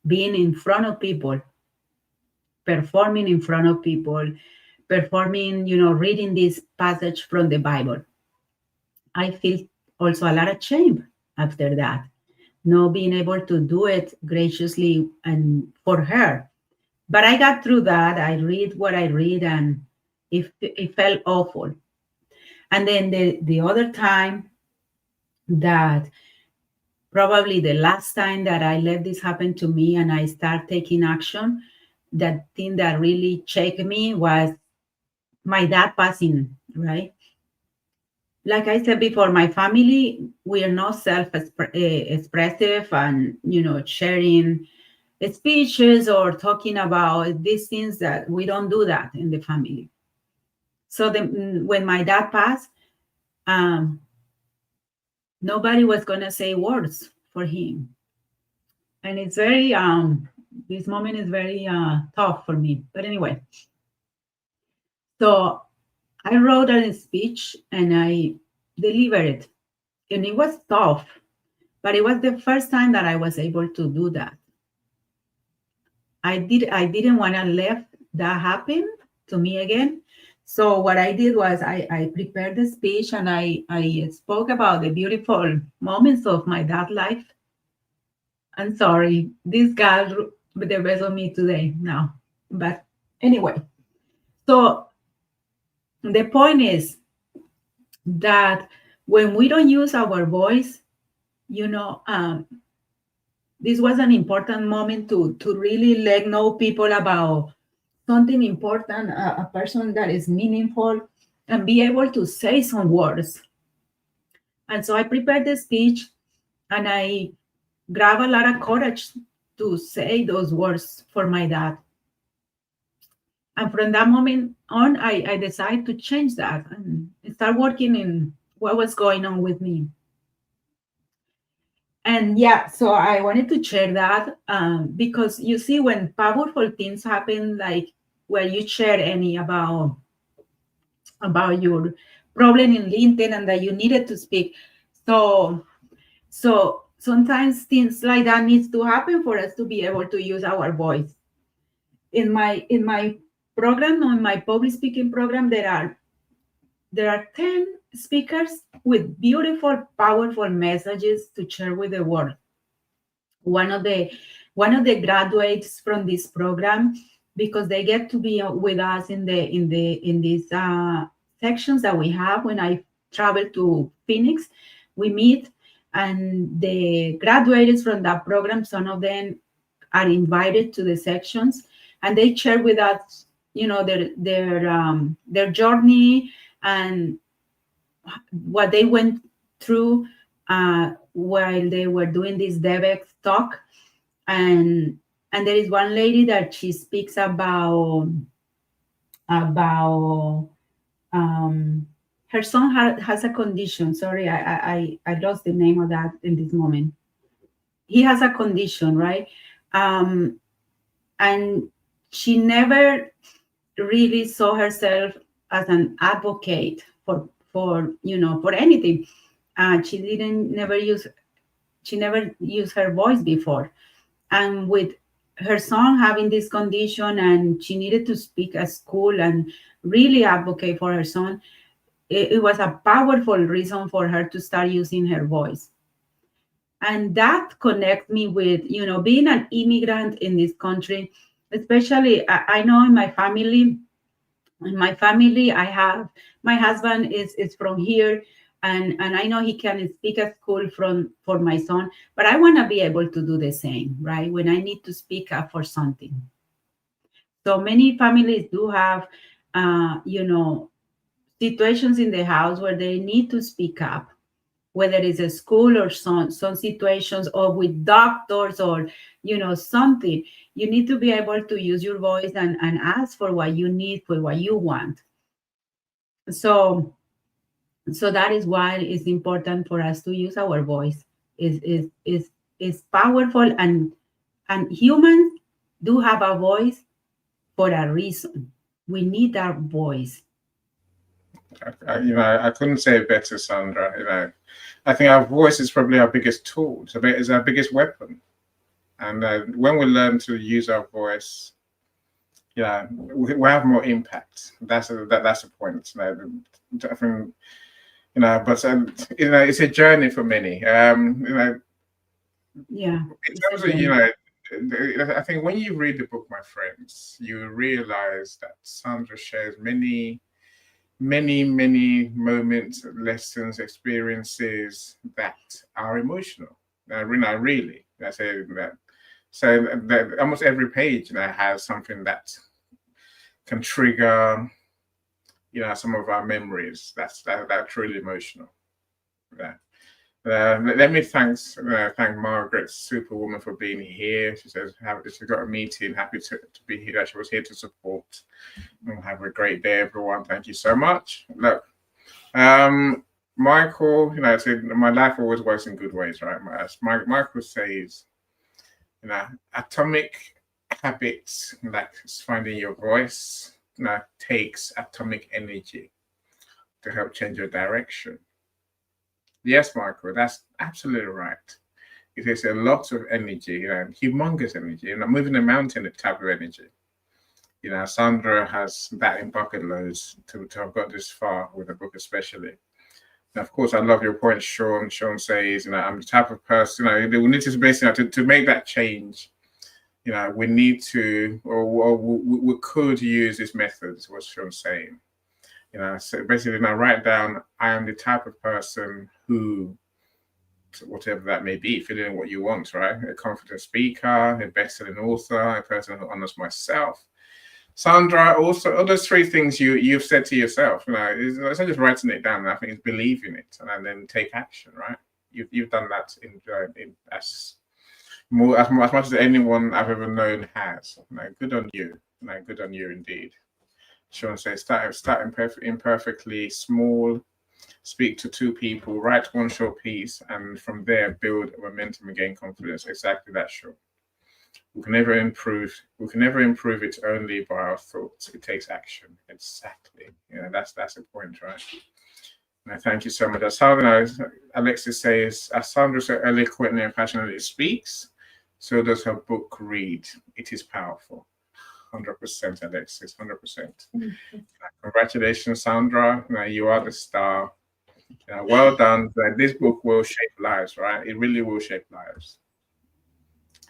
being in front of people, performing in front of people, performing, reading this passage from the Bible. I feel also a lot of shame after that, not being able to do it graciously and for her. But I got through that. I read what I read, and it felt awful. And then the other time, that probably the last time that I let this happen to me and I start taking action, that thing that really shook me was my dad passing, right? Like I said before, my family, we are not self-expressive and, sharing speeches or talking about these things, that we don't do that in the family. So when my dad passed, um, nobody was going to say words for him. And it's very, this moment is very tough for me. But anyway, so I wrote a speech and I delivered it. And it was tough, but it was the first time that I was able to do that. I didn't want to let that happen to me again. So what I did was I prepared the speech and I spoke about the beautiful moments of my dad's life. I'm sorry, this got the best of me today now. But anyway, so the point is that when we don't use our voice, this was an important moment to really let know people about something important, a person that is meaningful, and be able to say some words. And so I prepared the speech and I grabbed a lot of courage to say those words for my dad. And from that moment on, I decided to change that and start working in what was going on with me. And yeah, so I wanted to share that because you see, when powerful things happen, like where you share any about your problem in LinkedIn and that you needed to speak. So sometimes things like that needs to happen for us to be able to use our voice. In my program, on my public speaking program, there are 10 speakers with beautiful, powerful messages to share with the world. One of the graduates from this program, because they get to be with us in these sections that we have when I travel to Phoenix, we meet, and the graduates from that program, some of them are invited to the sections, and they share with us, their journey and what they went through while they were doing this DevEx talk. And there is one lady that she speaks about her son has a condition. Sorry, I lost the name of that in this moment. He has a condition, right? And she never really saw herself as an advocate for anything. She never used her voice before. And with her son having this condition, and she needed to speak at school and really advocate for her son, it was a powerful reason for her to start using her voice. And that connect me with, being an immigrant in this country, especially I know in my family, I have, my husband is from here, and I know he can speak at school for my son, but I want to be able to do the same, right? When I need to speak up for something. So many families do have, situations in the house where they need to speak up, whether it's a school or some situations, or with doctors, or something. You need to be able to use your voice and ask for what you need, for what you want. So that is why it's important for us to use our voice. Is is powerful, and humans do have a voice for a reason. We need our voice. I couldn't say it better, Sandra. I think our voice is probably our biggest tool. It's our biggest weapon. And when we learn to use our voice, we have more impact. That's the point. I think, but it's a journey for many. Yeah. In terms of, I think when you read the book, my friends, you realize that Sandra shares many moments, lessons, experiences that are emotional. Really, I say that. So that almost every page has something that can trigger, some of our memories. That's truly emotional. Yeah. Let me thank Margaret, Superwoman, for being here. She says she's got a meeting. Happy to be here. She was here to support. And have a great day, everyone. Thank you so much. Look, Michael, said my life always works in good ways, right? Michael says, atomic habits, like finding your voice, takes atomic energy to help change your direction. Yes, Michael, that's absolutely right. It takes a lot of energy, humongous energy, moving a mountain type of energy. Sandra has that in bucket loads to have got this far with the book, especially. And of course, I love your point, Sean. Sean says, I'm the type of person, we need to basically, to make that change, we need to, or we could use this method, is what Sean's saying. So basically, write down, I am the type of person who, whatever that may be, fill in what you want, right? A confident speaker, a best-selling author, a person who honors myself. Sandra, also, all those three things you've said to yourself, it's not just writing it down. I think it's believing it and then take action, right? You've done that as much as anyone I've ever known has. Good on you. Good on you indeed. Sean says, start imperfectly small, speak to 2 people, write one short piece, and from there build momentum and gain confidence. Exactly that, Sean. We can never improve it only by our thoughts. It takes action. Exactly. That's the point, right? Thank you so much. As Alexis says, as Sandra so eloquently and passionately speaks, so does her book read. It is powerful. 100%, Alexis, 100%. Mm-hmm. Congratulations, Sandra. You are the star. Well done. This book will shape lives, right? It really will shape lives.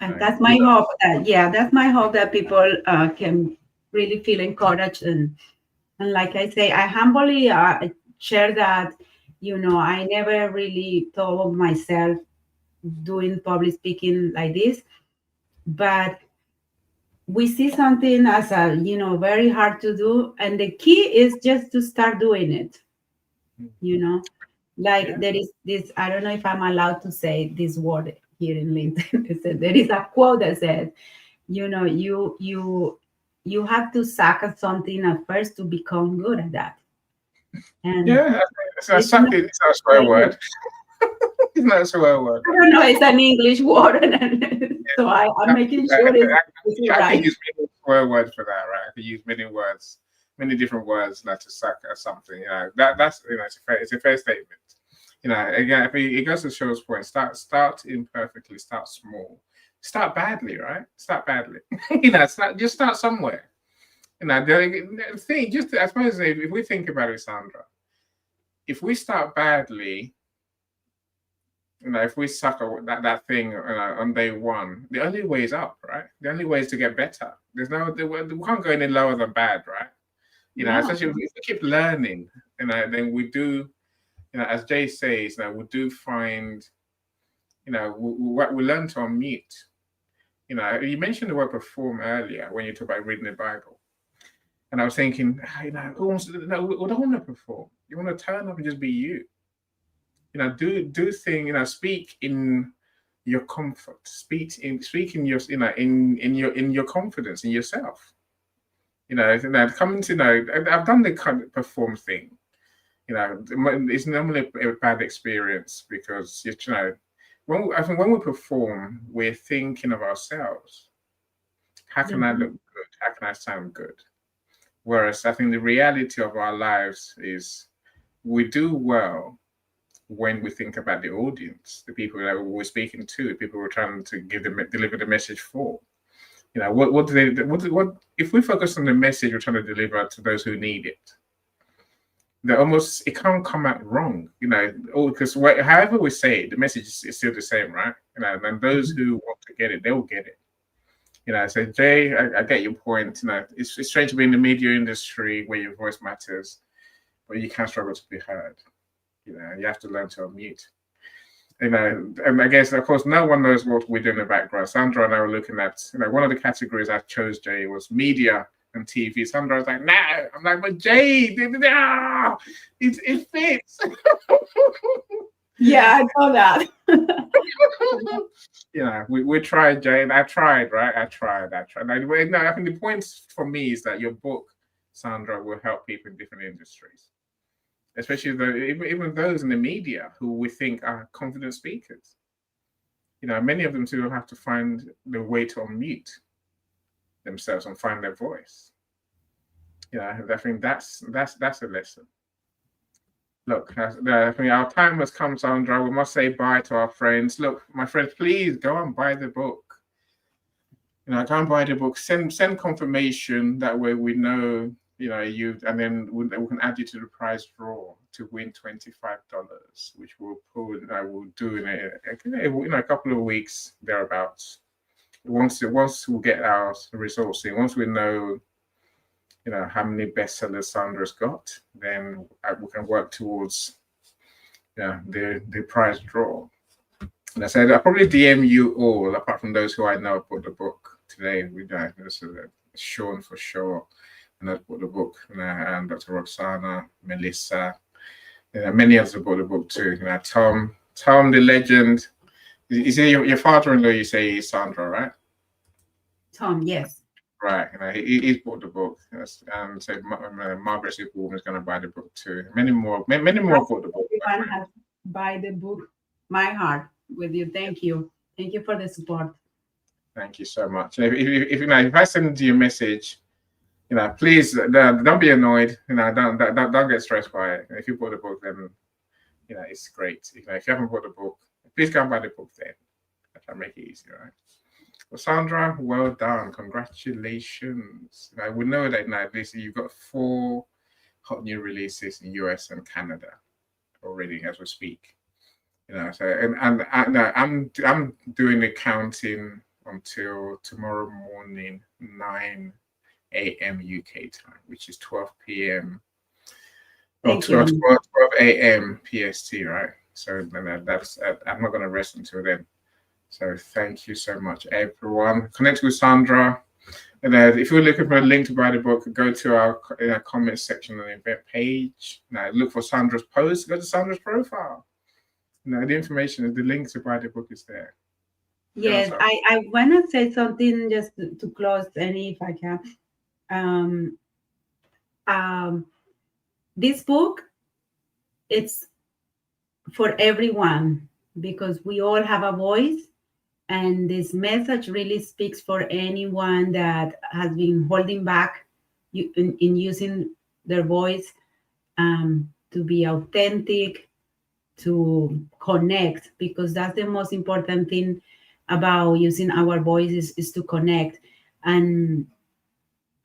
And that's my hope. That's my hope that people can really feel encouraged. And like I say, I humbly share that, I never really thought of myself doing public speaking like this. But we see something as very hard to do. And the key is just to start doing it. There is this, I don't know if I'm allowed to say this word here in LinkedIn. There is a quote that says, you have to suck at something at first to become good at that. And it's a swear word. It's not a swear word. I don't know, it's an English word. So I'm making sure it's right. I can use many swear words for that, right? I can use many different words to suck at something. That's it's a fair statement. Again, if it goes to Show's point, start imperfectly, start small, start badly, right? Start badly. Just start somewhere. The thing, I suppose if we think about it, Sandra, if we start badly, if we suck at that thing on day one, the only way is up, right? The only way is to get better. We can't go any lower than bad, right? Especially if we keep learning, then we do. As Jay says, we do find, we learn to unmute. You mentioned the word perform earlier when you talk about reading the Bible. And I was thinking, who wants to, we don't want to perform. You want to turn up and just be you. Do things, speak in your comfort, speak in your, in your confidence in yourself. Coming to I've done the kind of perform thing. It's normally a bad experience because I think when we perform, we're thinking of ourselves. How can I look good? How can I sound good? Whereas I think the reality of our lives is we do well when we think about the audience, the people that we're speaking to, the people we're trying to deliver the message for. What do they what if we focus on the message we're trying to deliver to those who need it? It can't come out wrong, because however we say it, the message is still the same, right? And those who want to get it, they will get it. So Jay, I get your point. It's strange to be in the media industry where your voice matters, but you can't struggle to be heard. You have to learn to unmute. And I guess, of course, no one knows what we do in the background. Sandra and I were looking at, one of the categories I chose, Jay, was media and TV. Sandra was like, no. I'm like, but Jay, no, it fits. Yeah, I saw that. We tried, Jay, and I tried, right? I tried. I think the point for me is that your book, Sandra, will help people in different industries, especially even those in the media who we think are confident speakers. Many of them still have to find the way to unmute themselves and find their voice. I think that's a lesson. Look, I think our time has come, Sandra. We must say bye to our friends. Look, my friends, please go and buy the book. Go and buy the book. Send confirmation. That way we know, and then we can add you to the prize draw to win $25, which we'll do in a couple of weeks thereabouts. Once we get our results in, once we know how many bestsellers Sandra's got, then we can work towards the prize draw. And I said I'll probably DM you all, apart from those who I know bought the book today. This is Sean for sure, and I bought the book, and Dr. Roxana, Melissa, many others have bought the book too. Tom the legend. Is it your father-in-law? You say is Sandra, right? Tom, yes. Right, he's bought the book, and so Margaret Superwoman is going to buy the book too. Many more bought the book. Everyone has to buy the book. My heart with you. Thank you for the support. Thank you so much. If I send you a message, please don't be annoyed. Don't get stressed by it. If you bought the book, then it's great. If you haven't bought the book, please go and buy the book then. That'll make it easier, right? Well, Sandra, well done. Congratulations. We know that now you've got 4 hot new releases in US and Canada already as we speak. So and I'm doing the counting until tomorrow morning, 9 a.m. UK time, which is 12 p.m. Or 12 a.m. PST, right? So that's I'm not going to rest until then. So thank you so much, everyone. Connect with Sandra. And if you're looking for a link to buy the book, go to our comments section on the event page. Now look for Sandra's post. Go to Sandra's profile. The information, the link to buy the book is there. Yes, I want to say something just to close, Annie, if I can. This book, it's for everyone because we all have a voice. And this message really speaks for anyone that has been holding back in using their voice to be authentic, to connect, because that's the most important thing about using our voices is to connect. And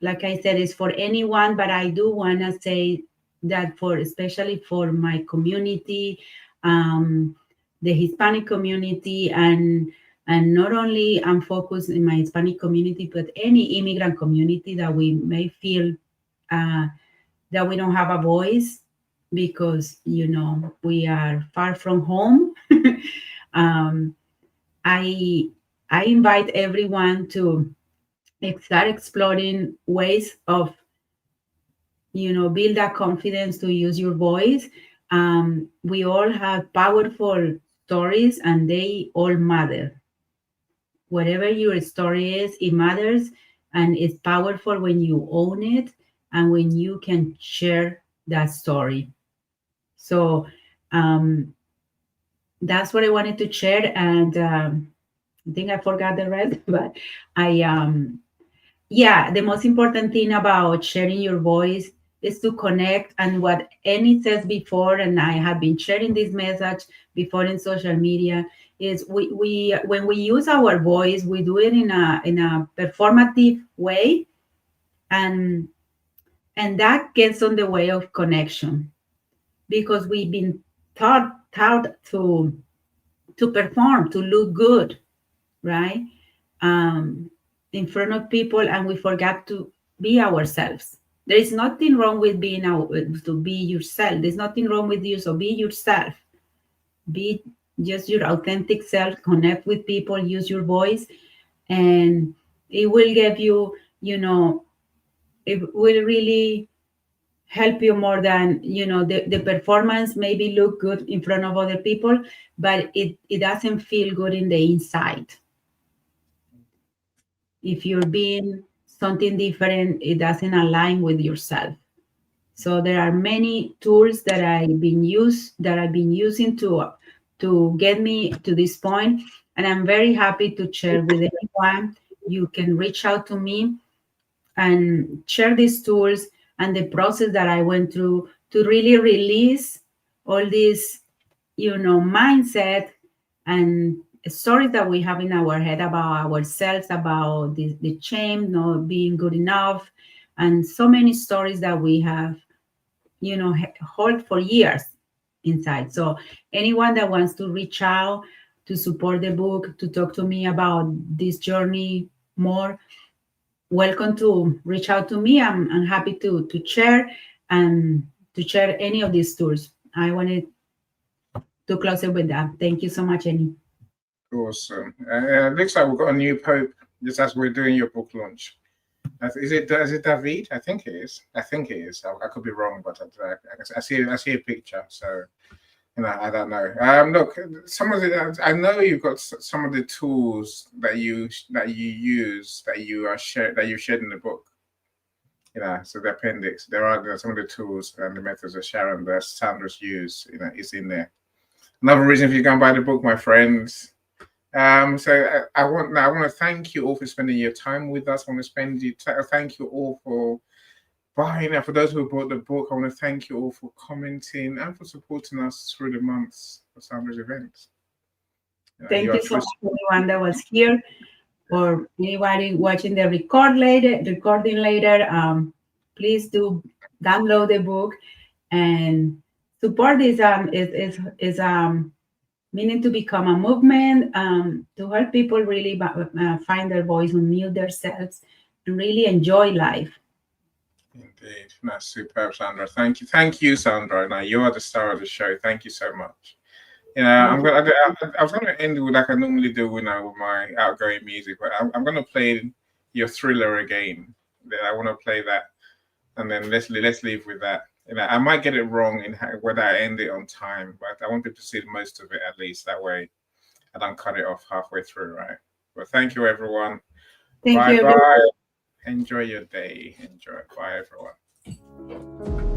like I said, it's for anyone, but I do want to say that especially for my community, the Hispanic community, and not only I'm focused in my Hispanic community, but any immigrant community that we may feel that we don't have a voice because, we are far from home. I invite everyone to start exploring ways of, build that confidence to use your voice. We all have powerful stories and they all matter. Whatever your story is, it matters, and it's powerful when you own it and when you can share that story. So that's what I wanted to share. And I think I forgot the rest, but I yeah, the most important thing about sharing your voice is to connect. And what Annie says before, and I have been sharing this message before in social media, is we when we use our voice, we do it in a performative way, and that gets on the way of connection, because we've been taught to perform, to look good, right? um, in front of people, and we forgot to be ourselves. There is nothing wrong with being to be yourself. There's nothing wrong with you. So be yourself. Be just your authentic self. Connect with people. Use your voice, and it will give you, it will really help you more than the performance maybe look good in front of other people, but it doesn't feel good in the inside. If you're being something different, it doesn't align with yourself. So there are many tools that I've been using to get me to this point, and I'm very happy to share with anyone. You can reach out to me and share these tools and the process that I went through to really release all this, mindset and stories that we have in our head about ourselves, about the shame, not being good enough, and so many stories that we have, hold for years inside. So anyone that wants to reach out to support the book, to talk to me about this journey more, welcome to reach out to me. I'm happy to share and to share any of these tools. I wanted to close it with that. Thank you so much, Annie. Awesome. Looks like we've got a new pope just as we're doing your book launch. Is it David? I think it is. I could be wrong, but I see a picture. So I don't know. Look, some of the I know you've got some of the tools that you use that you shared in the book. So the appendix, there are some of the tools and the methods of Sharon that Sandra's used. Is in there. Another reason if you go and buy the book, my friends. So I want to thank you all for spending your time with us. I want to thank you all for buying it. For those who bought the book, I want to thank you all for commenting and for supporting us through the months of Sandra's events. Thank you so much to everyone that was here, or anybody watching the recording later. Please do download the book and support this. Is meaning to become a movement, to help people really find their voice, unmute themselves, and really enjoy life. Indeed. That's superb, Sandra. Thank you, Sandra. Now you are the star of the show. Thank you so much. I was gonna end with like I normally do with my outgoing music, but I'm gonna play your Thriller again. I want to play that, and then let's leave with that. I might get it wrong in whether I end it on time, but I want people to see most of it at least. That way, I don't cut it off halfway through, right? But thank you, everyone. Bye. Enjoy your day. Enjoy. Bye, everyone.